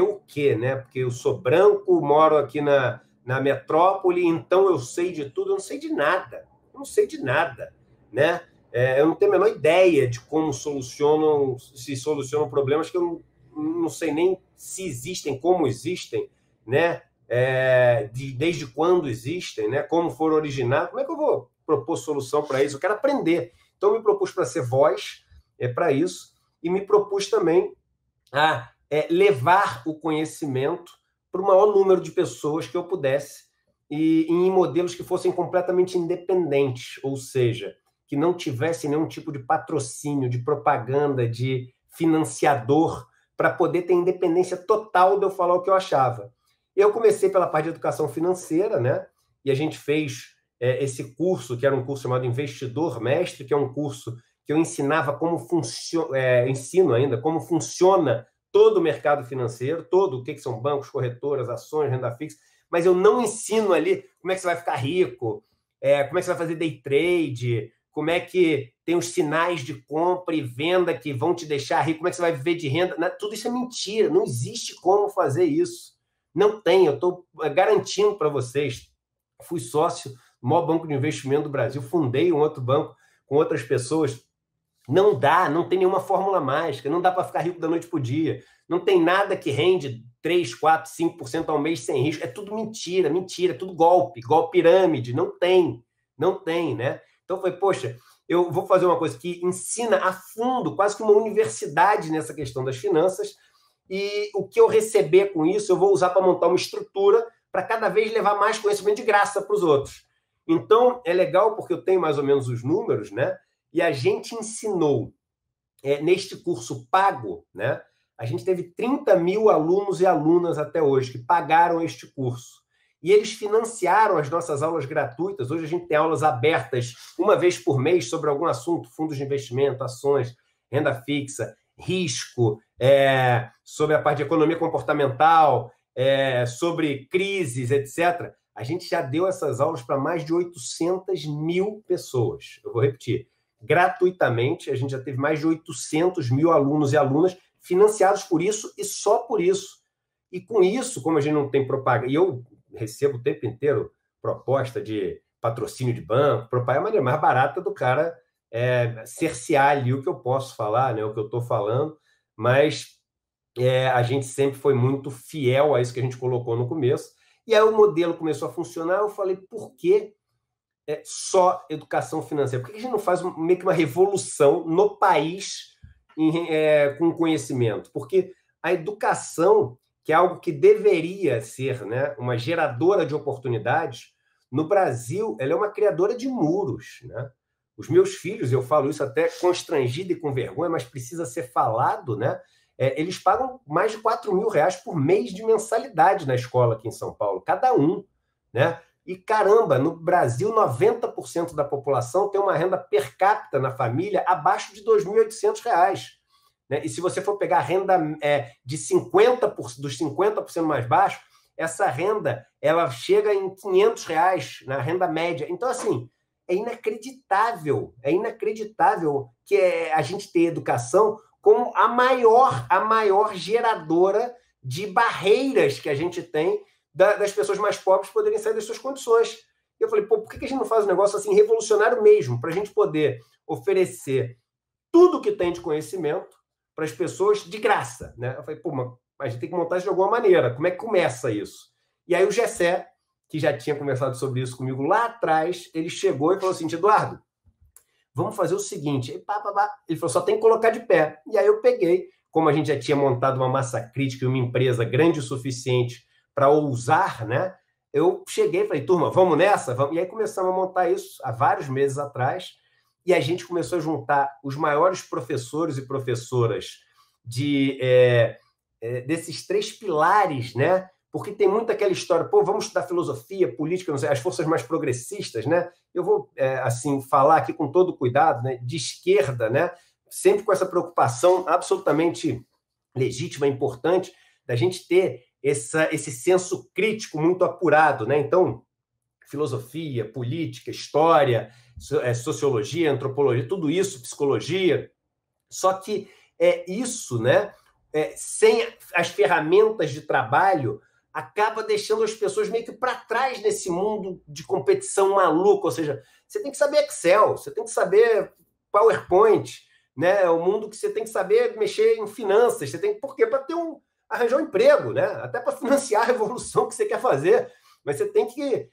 o quê, né? Porque eu sou branco, moro aqui na metrópole, então eu sei de tudo. Eu não sei de nada. Eu não sei de nada, né? Eu não tenho a menor ideia de como se solucionam problemas que eu não sei nem se existem, como existem, né? Desde quando existem, né? Como foram originados. Como é que eu vou propor solução para isso? Eu quero aprender. Então, eu me propus para ser voz para isso e me propus também a levar o conhecimento para o maior número de pessoas que eu pudesse e em modelos que fossem completamente independentes, ou seja, que não tivesse nenhum tipo de patrocínio, de propaganda, de financiador, para poder ter independência total de eu falar o que eu achava. Eu comecei pela parte de educação financeira, né? E a gente fez esse curso, que era um curso chamado Investidor Mestre, que é um curso que eu ensinava como funciona, ensino ainda, como funciona todo o mercado financeiro, todo o que são bancos, corretoras, ações, renda fixa, mas eu não ensino ali como é que você vai ficar rico, como é que você vai fazer day trade, como é que tem os sinais de compra e venda que vão te deixar rico, como é que você vai viver de renda. Tudo isso é mentira, não existe como fazer isso. Não tem, eu estou garantindo para vocês. Fui sócio do maior banco de investimento do Brasil, fundei um outro banco com outras pessoas. Não dá, não tem nenhuma fórmula mágica, não dá para ficar rico da noite para o dia. Não tem nada que rende 3, 4, 5% ao mês sem risco. É tudo mentira, é tudo golpe pirâmide. Não tem, né? Então foi, poxa, eu vou fazer uma coisa que ensina a fundo, quase que uma universidade nessa questão das finanças, e o que eu receber com isso, eu vou usar para montar uma estrutura para cada vez levar mais conhecimento de graça para os outros. Então, é legal porque eu tenho mais ou menos os números, né? E a gente ensinou, neste curso pago, né? A gente teve 30 mil alunos e alunas até hoje que pagaram este curso. E eles financiaram as nossas aulas gratuitas. Hoje a gente tem aulas abertas uma vez por mês sobre algum assunto, fundos de investimento, ações, renda fixa, risco, sobre a parte de economia comportamental, sobre crises, etc. A gente já deu essas aulas para mais de 800 mil pessoas. Eu vou repetir. Gratuitamente, a gente já teve mais de 800 mil alunos e alunas financiados por isso e só por isso. E com isso, como a gente não tem propaganda, e eu recebo o tempo inteiro proposta de patrocínio de banco, propaganda é a maneira mais barata do cara cercear ali o que eu posso falar, né, o que eu estou falando, mas a gente sempre foi muito fiel a isso que a gente colocou no começo. E aí o modelo começou a funcionar, eu falei, por que só educação financeira? Por que a gente não faz meio que uma revolução no país com conhecimento? Porque a educação, que é algo que deveria ser, né, uma geradora de oportunidades, no Brasil, ela é uma criadora de muros, né? Os meus filhos, eu falo isso até constrangido e com vergonha, mas precisa ser falado, né? Eles pagam mais de R$4 mil por mês de mensalidade na escola aqui em São Paulo, cada um, né? E, caramba, no Brasil, 90% da população tem uma renda per capita na família abaixo de R$2.800. Né? E se você for pegar a renda de 50%, dos 50% mais baixo, essa renda ela chega em R$500 na renda média. Então, assim, é inacreditável que a gente tenha educação como a maior geradora de barreiras que a gente tem das pessoas mais pobres poderem sair das suas condições. E eu falei, por que a gente não faz um negócio assim revolucionário mesmo, para a gente poder oferecer tudo que tem de conhecimento para as pessoas de graça, né? Eu falei, mas a gente tem que montar isso de alguma maneira. Como é que começa isso? E aí o Gessé, que já tinha conversado sobre isso comigo lá atrás, ele chegou e falou assim, Eduardo, vamos fazer o seguinte. Ele falou, só tem que colocar de pé. E aí eu peguei, como a gente já tinha montado uma massa crítica e uma empresa grande o suficiente para ousar, né? Eu cheguei e falei, turma, vamos nessa? Vamos. E aí começamos a montar isso há vários meses atrás, e a gente começou a juntar os maiores professores e professoras desses 3 pilares, né? Porque tem muito aquela história, vamos estudar filosofia, política, não sei, as forças mais progressistas, né? Eu vou, assim, falar aqui com todo cuidado, né? De esquerda, né? sempre com essa preocupação absolutamente legítima, importante, da gente ter esse senso crítico muito apurado, né? Então, filosofia, política, história, sociologia, antropologia, tudo isso, psicologia. Só que isso, né? Sem as ferramentas de trabalho, acaba deixando as pessoas meio que para trás nesse mundo de competição maluca. Ou seja, você tem que saber Excel, você tem que saber PowerPoint, né? É o mundo que você tem que saber mexer em finanças. Você tem por quê? Para arranjar um emprego, né? Até para financiar a revolução que você quer fazer. Mas você tem que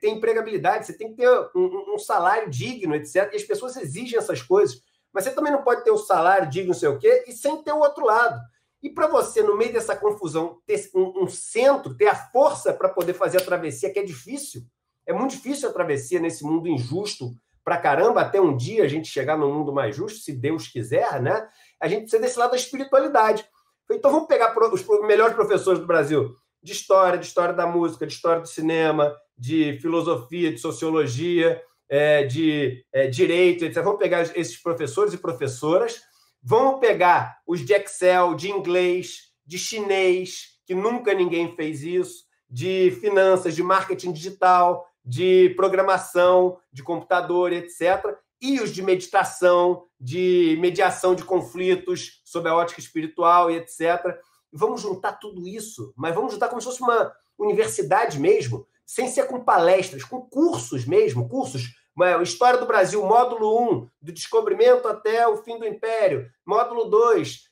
ter empregabilidade, você tem que ter um salário digno, etc. E as pessoas exigem essas coisas. Mas você também não pode ter um salário digno, não sei o quê, e sem ter o outro lado. E para você, no meio dessa confusão, ter um centro, ter a força para poder fazer a travessia, que é difícil, é muito difícil a travessia nesse mundo injusto pra caramba, até um dia a gente chegar num mundo mais justo, se Deus quiser, né? A gente precisa desse lado da espiritualidade. Então vamos pegar os melhores professores do Brasil, de história da música, de história do cinema, de filosofia, de sociologia, de direito, etc. Vamos pegar esses professores e professoras, vamos pegar os de Excel, de inglês, de chinês, que nunca ninguém fez isso, de finanças, de marketing digital, de programação, de computador, etc. E os de meditação, de mediação de conflitos, sob a ótica espiritual, e etc. Vamos juntar tudo isso, mas vamos juntar como se fosse uma universidade mesmo, sem ser com palestras, com cursos mesmo, cursos. História do Brasil, módulo 1, do descobrimento até o fim do Império. Módulo 2,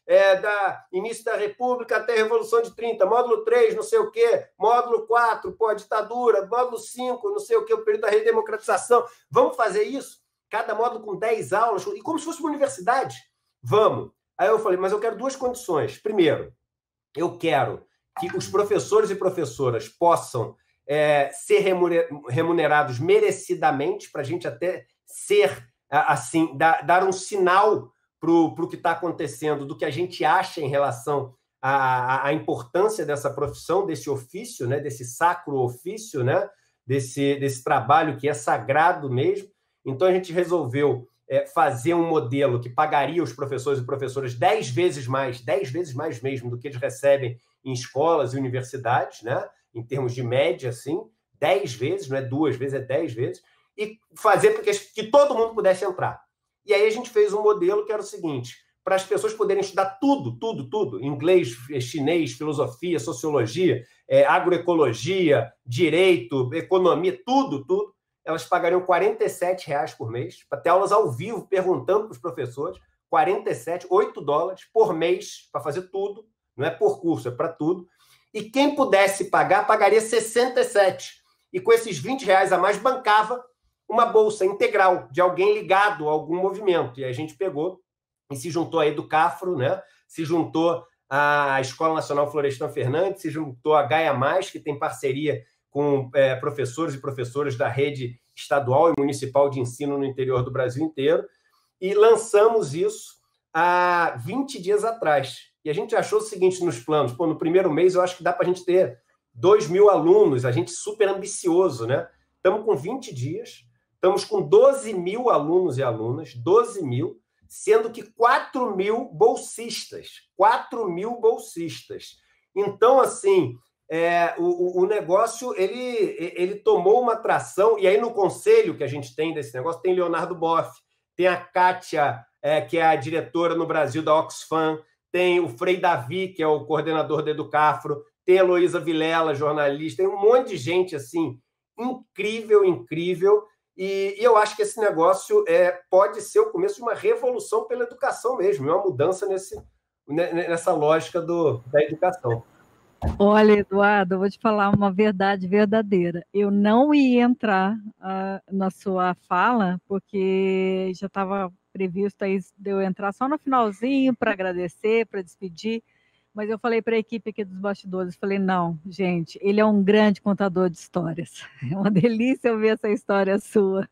início da República até a Revolução de 30. Módulo 3, não sei o quê. Módulo 4, a ditadura. Módulo 5, não sei o quê, o período da redemocratização. Vamos fazer isso? Cada módulo com 10 aulas, e como se fosse uma universidade. Vamos. Aí eu falei, mas eu quero duas condições. Primeiro, eu quero que os professores e professoras possam ser remunerados merecidamente, para a gente até ser, assim, dar um sinal para o que está acontecendo, do que a gente acha em relação à importância dessa profissão, desse ofício, né, desse sacro ofício, né, desse trabalho que é sagrado mesmo. Então, a gente resolveu fazer um modelo que pagaria os professores e professoras 10 vezes mais mesmo do que eles recebem em escolas e universidades, né? Em termos de média, assim, 10 vezes, não é 2 vezes, é 10 vezes, e fazer para que todo mundo pudesse entrar. E aí a gente fez um modelo que era o seguinte, para as pessoas poderem estudar tudo, inglês, chinês, filosofia, sociologia, agroecologia, direito, economia, tudo, elas pagariam R$47 por mês, para ter aulas ao vivo, perguntando para os professores, 47, $8 por mês, para fazer tudo, não é por curso, é para tudo. E quem pudesse pagar, pagaria 67. E com esses R$20 a mais, bancava uma bolsa integral de alguém ligado a algum movimento. E a gente pegou e se juntou a Educafro, né? Se juntou à Escola Nacional Florestan Fernandes, se juntou a Gaia Mais, que tem parceria com professores e professoras da rede estadual e municipal de ensino no interior do Brasil inteiro, e lançamos isso há 20 dias atrás. E a gente achou o seguinte nos planos, no primeiro mês eu acho que dá para a gente ter 2.000 alunos, a gente super ambicioso, né? Estamos com 20 dias, estamos com 12.000 alunos e alunas, 12.000, sendo que 4.000 bolsistas. 4.000 bolsistas. Então, assim, o negócio, ele tomou uma atração, e aí no conselho que a gente tem desse negócio, tem Leonardo Boff, tem a Kátia, que é a diretora no Brasil da Oxfam, tem o Frei Davi, que é o coordenador da Educafro, tem a Heloísa Vilela, jornalista, tem um monte de gente, assim, incrível, e eu acho que esse negócio pode ser o começo de uma revolução pela educação mesmo, uma mudança nessa lógica da educação. Olha, Eduardo, eu vou te falar uma verdade verdadeira. Eu não ia entrar na sua fala, porque já estava previsto aí de eu entrar só no finalzinho para agradecer, para despedir, mas eu falei para a equipe aqui dos bastidores, falei, não, gente, ele é um grande contador de histórias. É uma delícia ouvir essa história sua.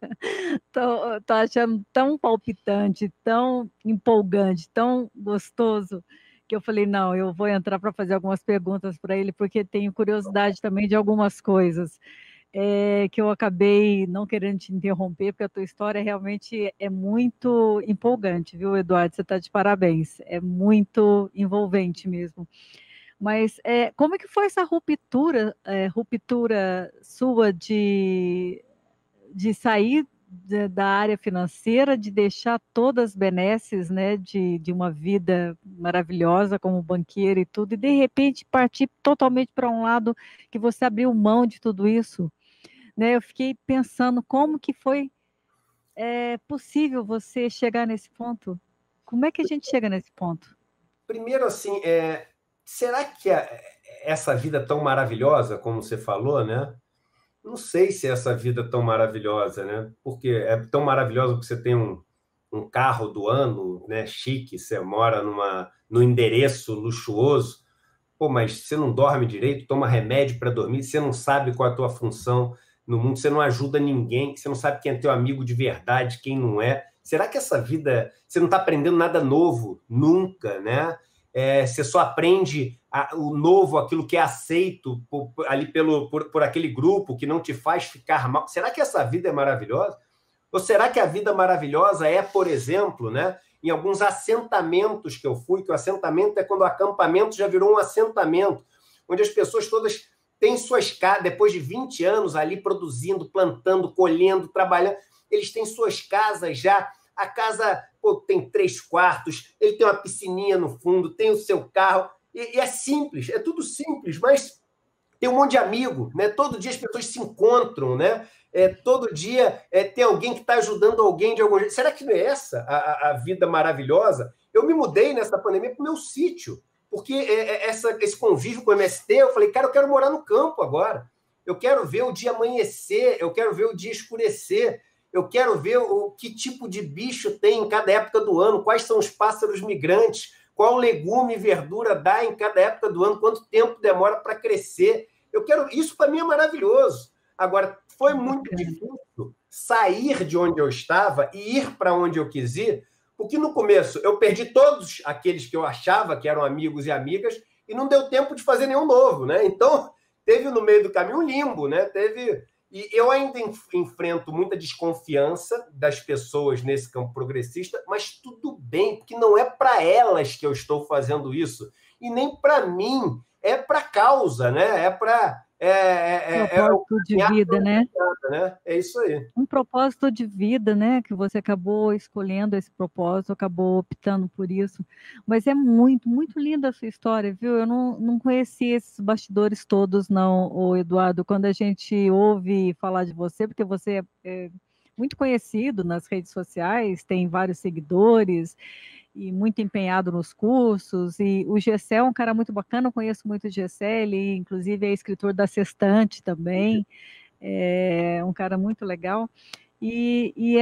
Tô achando tão palpitante, tão empolgante, tão gostoso, que eu falei, não, eu vou entrar para fazer algumas perguntas para ele, porque tenho curiosidade também de algumas coisas. que eu acabei não querendo te interromper, porque a tua história realmente é muito empolgante, viu, Eduardo? Você está de parabéns. É muito envolvente mesmo. Mas como é que foi essa ruptura sua de sair da área financeira, de deixar todas as benesses, né, de uma vida maravilhosa como banqueiro e tudo, e de repente partir totalmente para um lado que você abriu mão de tudo isso, né? Eu fiquei pensando como que foi possível você chegar nesse ponto. Como é que a gente chega nesse ponto? Primeiro, assim, será que essa vida tão maravilhosa, como você falou, né? Não sei se essa vida é tão maravilhosa, né? Porque é tão maravilhosa porque você tem um carro do ano, né? Chique, você mora num endereço luxuoso. Pô, mas você não dorme direito, toma remédio para dormir, você não sabe qual é a tua função no mundo, você não ajuda ninguém, você não sabe quem é teu amigo de verdade, quem não é. Será que essa vida, você não está aprendendo nada novo nunca, né? Você só aprende o novo, aquilo que é aceito ali por aquele grupo que não te faz ficar mal. Será que essa vida é maravilhosa? Ou será que a vida maravilhosa é, por exemplo, né, em alguns assentamentos que eu fui, que o assentamento é quando o acampamento já virou um assentamento, onde as pessoas todas têm suas casas, depois de 20 anos ali produzindo, plantando, colhendo, trabalhando, eles têm suas casas já. A casa tem 3 quartos, ele tem uma piscininha no fundo, tem o seu carro, e é simples, é tudo simples, mas tem um monte de amigo, né? Todo dia as pessoas se encontram, né? Todo dia tem alguém que está ajudando alguém de algum jeito. Será que não é essa a vida maravilhosa? Eu me mudei nessa pandemia para o meu sítio, porque esse convívio com o MST, eu falei, cara, eu quero morar no campo agora. Eu quero ver o dia amanhecer, eu quero ver o dia escurecer, eu quero ver que tipo de bicho tem em cada época do ano, quais são os pássaros migrantes, qual legume e verdura dá em cada época do ano, quanto tempo demora para crescer. Eu quero isso, para mim é maravilhoso. Agora, foi muito difícil sair de onde eu estava e ir para onde eu quis ir, porque no começo eu perdi todos aqueles que eu achava que eram amigos e amigas e não deu tempo de fazer nenhum novo, né? Então, teve no meio do caminho um limbo, né? E eu ainda enfrento muita desconfiança das pessoas nesse campo progressista, mas tudo bem, porque não é para elas que eu estou fazendo isso, e nem para mim, é para a causa, né? Propósito de vida, né? É isso aí. Um propósito de vida, né? Que você acabou escolhendo esse propósito, acabou optando por isso. Mas é muito, muito linda a sua história, viu? Eu não conheci esses bastidores todos, não, Eduardo. Quando a gente ouve falar de você, porque você é muito conhecido nas redes sociais, tem vários seguidores e muito empenhado nos cursos, e o Gessé é um cara muito bacana, eu conheço muito o Gessé, ele inclusive é escritor da Sextante também, é um cara muito legal, e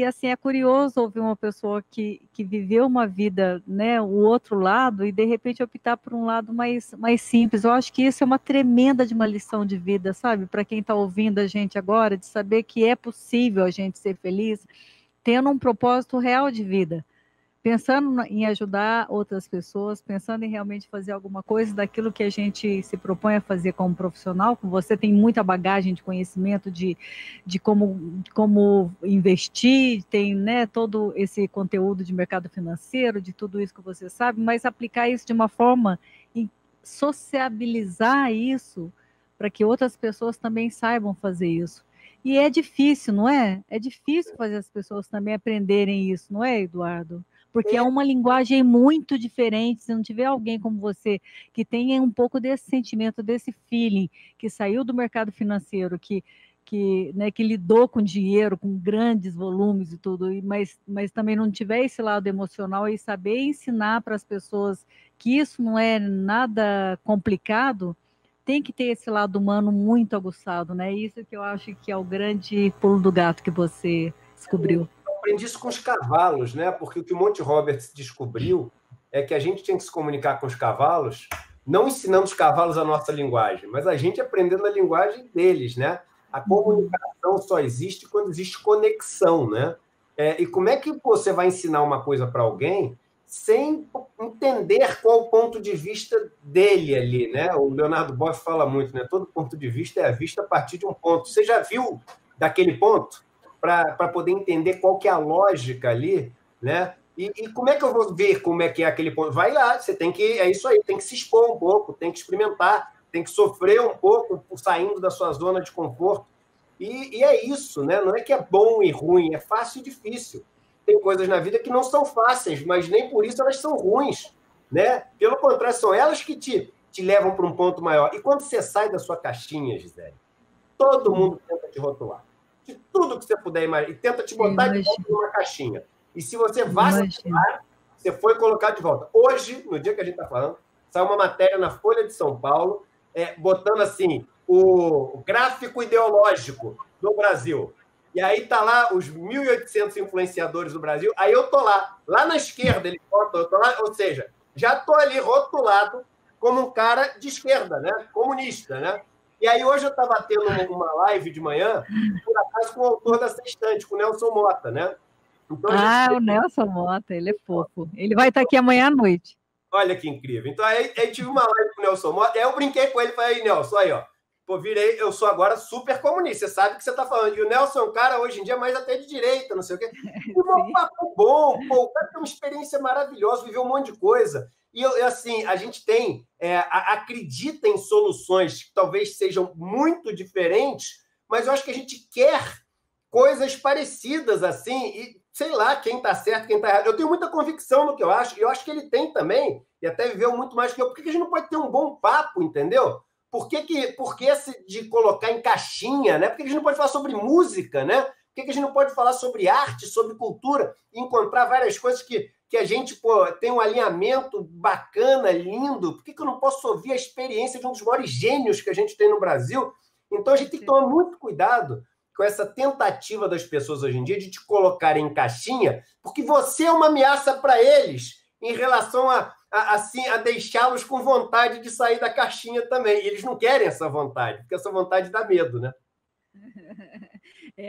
assim, é curioso ouvir uma pessoa que viveu uma vida, né, o outro lado, e de repente optar por um lado mais simples. Eu acho que isso é uma tremenda de uma lição de vida, sabe, para quem está ouvindo a gente agora, de saber que é possível a gente ser feliz, tendo um propósito real de vida, pensando em ajudar outras pessoas, pensando em realmente fazer alguma coisa daquilo que a gente se propõe a fazer como profissional. Você tem muita bagagem de conhecimento de como investir, tem, né, todo esse conteúdo de mercado financeiro, de tudo isso que você sabe, mas aplicar isso de uma forma e sociabilizar isso para que outras pessoas também saibam fazer isso. E é difícil, não é? É difícil fazer as pessoas também aprenderem isso, não é, Eduardo? Porque é uma linguagem muito diferente. Se não tiver alguém como você que tenha um pouco desse sentimento, desse feeling, que saiu do mercado financeiro, que lidou com dinheiro, com grandes volumes e tudo, mas também não tiver esse lado emocional e saber ensinar para as pessoas que isso não é nada complicado, tem que ter esse lado humano muito aguçado, né? Isso que eu acho que é o grande pulo do gato que você descobriu. Aprendi isso com os cavalos, né? Porque o que o Monty Roberts descobriu é que a gente tinha que se comunicar com os cavalos, não ensinando os cavalos a nossa linguagem, mas a gente aprendendo a linguagem deles, né? A comunicação só existe quando existe conexão, né? E como é que você vai ensinar uma coisa para alguém sem entender qual o ponto de vista dele ali, né? O Leonardo Boff fala muito, né? Todo ponto de vista é a vista a partir de um ponto. Você já viu daquele ponto para poder entender qual que é a lógica ali, né? E como é que eu vou ver como é que é aquele ponto? Vai lá, você tem que... É isso aí, tem que se expor um pouco, tem que experimentar, tem que sofrer um pouco saindo da sua zona de conforto. E é isso, né? Não é que é bom e ruim, é fácil e difícil. Tem coisas na vida que não são fáceis, mas nem por isso elas são ruins, né? Pelo contrário, são elas que te levam para um ponto maior. E quando você sai da sua caixinha, Gisele, todo mundo tenta te rotular. De tudo que você puder imaginar, e tenta te botar de volta numa caixinha. E se você vacilar, você foi colocado de volta. Hoje, no dia que a gente está falando, saiu uma matéria na Folha de São Paulo, botando assim, o gráfico ideológico do Brasil. E aí tá lá os 1.800 influenciadores do Brasil. Aí eu tô lá na esquerda, ele bota, eu tô lá, ou seja, já tô ali rotulado como um cara de esquerda, né? Comunista, né? E aí hoje eu estava tendo uma live de manhã, por acaso, com o autor da Sextante, com o Nelson Mota, né? Então, o Nelson Mota, ele é fofo. Ele vai estar aqui amanhã à noite. Olha que incrível. Então, aí tive uma live com o Nelson Mota, aí eu brinquei com ele e falei, Nelson, aí, ó, pô, eu sou agora super comunista, você sabe o que você está falando. E o Nelson é um cara, hoje em dia, mais até de direita, não sei o quê. E um papo bom, pô, o cara tem uma experiência maravilhosa, viveu um monte de coisa. E, assim, a gente acredita em soluções que talvez sejam muito diferentes, mas eu acho que a gente quer coisas parecidas, assim, e sei lá quem está certo, quem está errado. Eu tenho muita convicção no que eu acho, e eu acho que ele tem também, e até viveu muito mais que eu. Por que a gente não pode ter um bom papo, entendeu? Por que esse de colocar em caixinha, né? Por que a gente não pode falar sobre música, né? Por que a gente não pode falar sobre arte, sobre cultura, e encontrar várias coisas que a gente, pô, tem um alinhamento bacana, lindo? Por que eu não posso ouvir a experiência de um dos maiores gênios que a gente tem no Brasil? Então, a gente tem que tomar muito cuidado com essa tentativa das pessoas hoje em dia de te colocar em caixinha, porque você é uma ameaça para eles em relação a deixá-los com vontade de sair da caixinha também. E eles não querem essa vontade, porque essa vontade dá medo, né?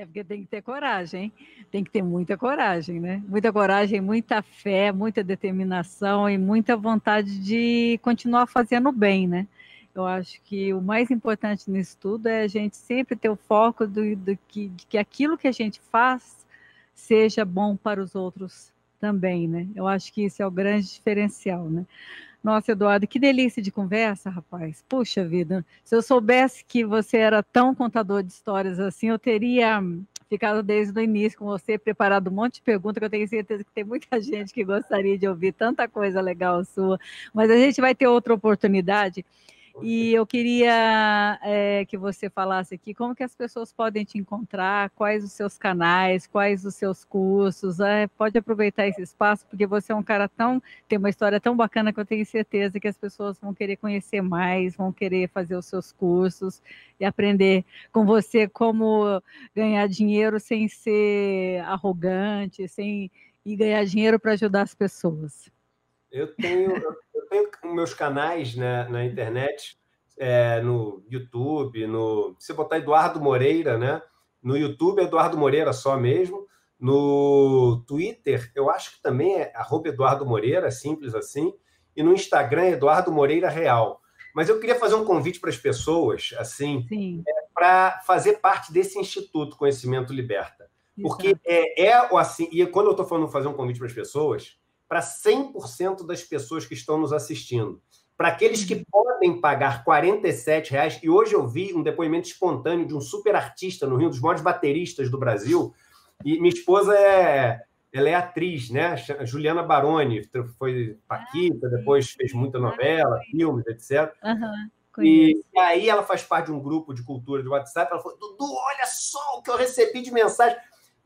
Porque tem que ter coragem, hein? Tem que ter muita coragem, né? Muita coragem, muita fé, muita determinação e muita vontade de continuar fazendo bem, né? Eu acho que o mais importante nisso tudo é a gente sempre ter o foco de que aquilo que a gente faz seja bom para os outros também, né? Eu acho que isso é o grande diferencial, né? Nossa, Eduardo, que delícia de conversa, rapaz. Puxa vida, se eu soubesse que você era tão contador de histórias assim, eu teria ficado desde o início com você, preparado um monte de perguntas, que eu tenho certeza que tem muita gente que gostaria de ouvir tanta coisa legal sua, mas a gente vai ter outra oportunidade. E eu queria que você falasse aqui como que as pessoas podem te encontrar, quais os seus canais, quais os seus cursos. Pode aproveitar esse espaço, porque você é um cara tem uma história tão bacana que eu tenho certeza que as pessoas vão querer conhecer mais, vão querer fazer os seus cursos e aprender com você como ganhar dinheiro sem ser arrogante, e ganhar dinheiro para ajudar as pessoas. Eu tenho meus canais, né, na internet, no YouTube, se você botar Eduardo Moreira, né? No YouTube, Eduardo Moreira só mesmo. No Twitter, eu acho que também é @Eduardo Moreira, simples assim. E no Instagram, Eduardo Moreira Real. Mas eu queria fazer um convite para as pessoas, assim, para fazer parte desse Instituto Conhecimento Liberta. Porque assim, e quando eu estou falando fazer um convite para as pessoas, para 100% das pessoas que estão nos assistindo. Para aqueles que podem pagar R$ 47, e hoje eu vi um depoimento espontâneo de um super artista no Rio, um dos maiores bateristas do Brasil, e minha esposa ela é atriz, né? Juliana Baroni, foi Paquita, depois fez muita novela, filmes, etc. E aí ela faz parte de um grupo de cultura do WhatsApp, ela falou, Dudu, olha só o que eu recebi de mensagem.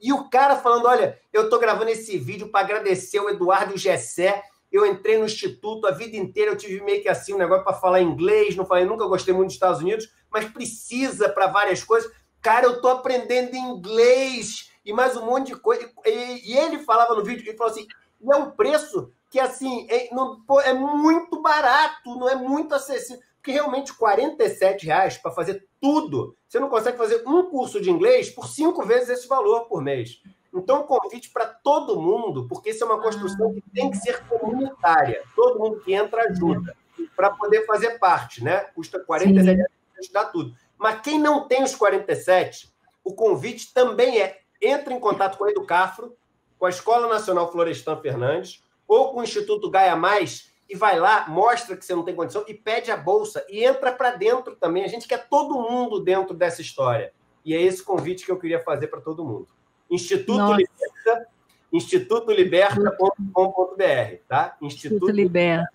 E o cara falando, olha, eu estou gravando esse vídeo para agradecer o Eduardo e o Gessé. Eu entrei no Instituto, a vida inteira eu tive meio que assim um negócio para falar inglês, não falei, nunca gostei muito dos Estados Unidos, mas precisa para várias coisas. Cara, eu estou aprendendo inglês e mais um monte de coisa. E ele falava no vídeo, ele falou assim, e é um preço que assim é muito barato, não é muito acessível. Porque realmente R$ 47 para fazer tudo, você não consegue fazer um curso de inglês por 5 vezes esse valor por mês. Então, um convite para todo mundo, porque isso é uma construção que tem que ser comunitária. Todo mundo que entra ajuda, para poder fazer parte, né? Custa 47 reais para ajudar tudo. Mas quem não tem os 47, o convite também entre em contato com a Educafro, com a Escola Nacional Florestan Fernandes, ou com o Instituto Gaia Mais, e vai lá, mostra que você não tem condição e pede a bolsa, e entra para dentro também. A gente quer todo mundo dentro dessa história. E é esse convite que eu queria fazer para todo mundo. institutoliberta.com.br, tá? institutoliberta.com.br.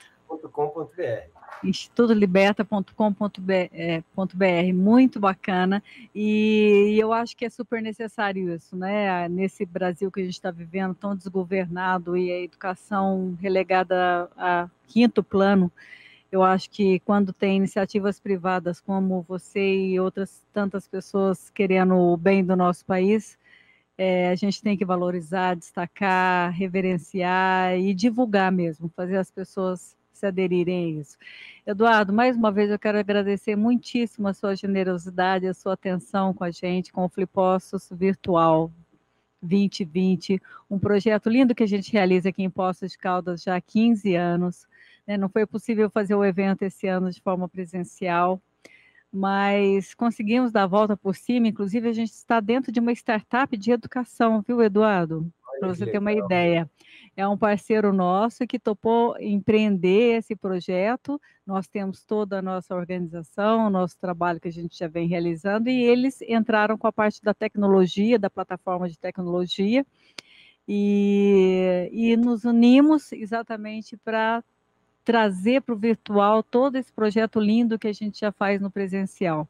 institutoliberta.com.br, muito bacana, e eu acho que é super necessário isso, né? Nesse Brasil que a gente está vivendo, tão desgovernado e a educação relegada a quinto plano, eu acho que quando tem iniciativas privadas como você e outras tantas pessoas querendo o bem do nosso país, a gente tem que valorizar, destacar, reverenciar e divulgar mesmo, fazer as pessoas se aderirem a isso. Eduardo, mais uma vez eu quero agradecer muitíssimo a sua generosidade, a sua atenção com a gente, com o Flipostos Virtual 2020, um projeto lindo que a gente realiza aqui em Poços de Caldas já há 15 anos. Né? Não foi possível fazer o evento esse ano de forma presencial, mas conseguimos dar a volta por cima. Inclusive, a gente está dentro de uma startup de educação, viu, Eduardo? Para você ter uma ideia. É um parceiro nosso que topou empreender esse projeto. Nós temos toda a nossa organização, o nosso trabalho que a gente já vem realizando, e eles entraram com a parte da tecnologia, da plataforma de tecnologia, e nos unimos exatamente para trazer para o virtual todo esse projeto lindo que a gente já faz no presencial.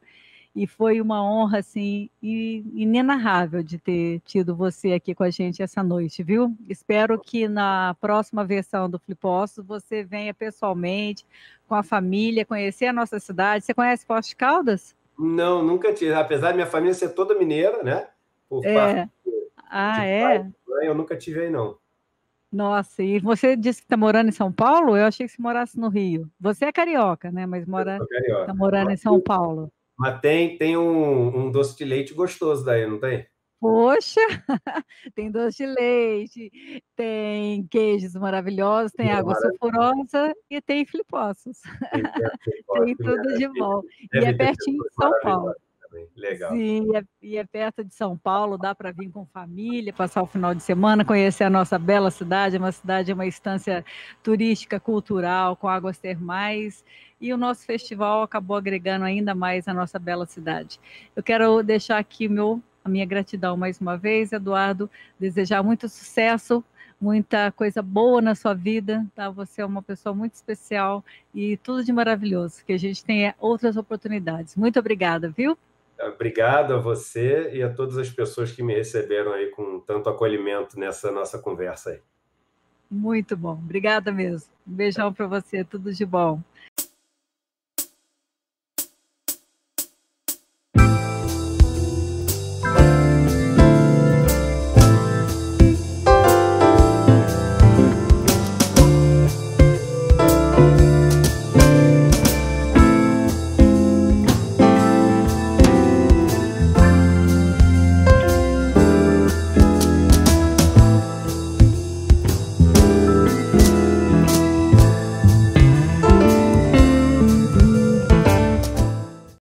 E foi uma honra, assim, inenarrável de ter tido você aqui com a gente essa noite, viu? Espero que na próxima versão do Flipostos você venha pessoalmente, com a família, conhecer a nossa cidade. Você conhece Poços de Caldas? Não, nunca tive. Apesar de minha família ser toda mineira, né? Por parte pai, eu nunca tive aí, não. Nossa, e você disse que está morando em São Paulo? Eu achei que você morasse no Rio. Você é carioca, né? Mas está morando em São Paulo. Mas tem um doce de leite gostoso daí, não tem? Poxa, tem doce de leite, tem queijos maravilhosos, tem água sulfurosa e tem Flipostos. Tem tudo de bom. E é pertinho de São Paulo. Legal. Sim, e é perto de São Paulo, dá para vir com família, passar o final de semana, conhecer a nossa bela cidade, uma instância turística, cultural, com águas termais, e o nosso festival acabou agregando ainda mais a nossa bela cidade. Eu quero deixar aqui a minha gratidão mais uma vez, Eduardo, desejar muito sucesso, muita coisa boa na sua vida, tá? Você é uma pessoa muito especial e tudo de maravilhoso, que a gente tenha outras oportunidades. Muito obrigada, viu? Obrigado a você e a todas as pessoas que me receberam aí com tanto acolhimento nessa nossa conversa aí. Muito bom, obrigada mesmo. Um beijão para você, tudo de bom.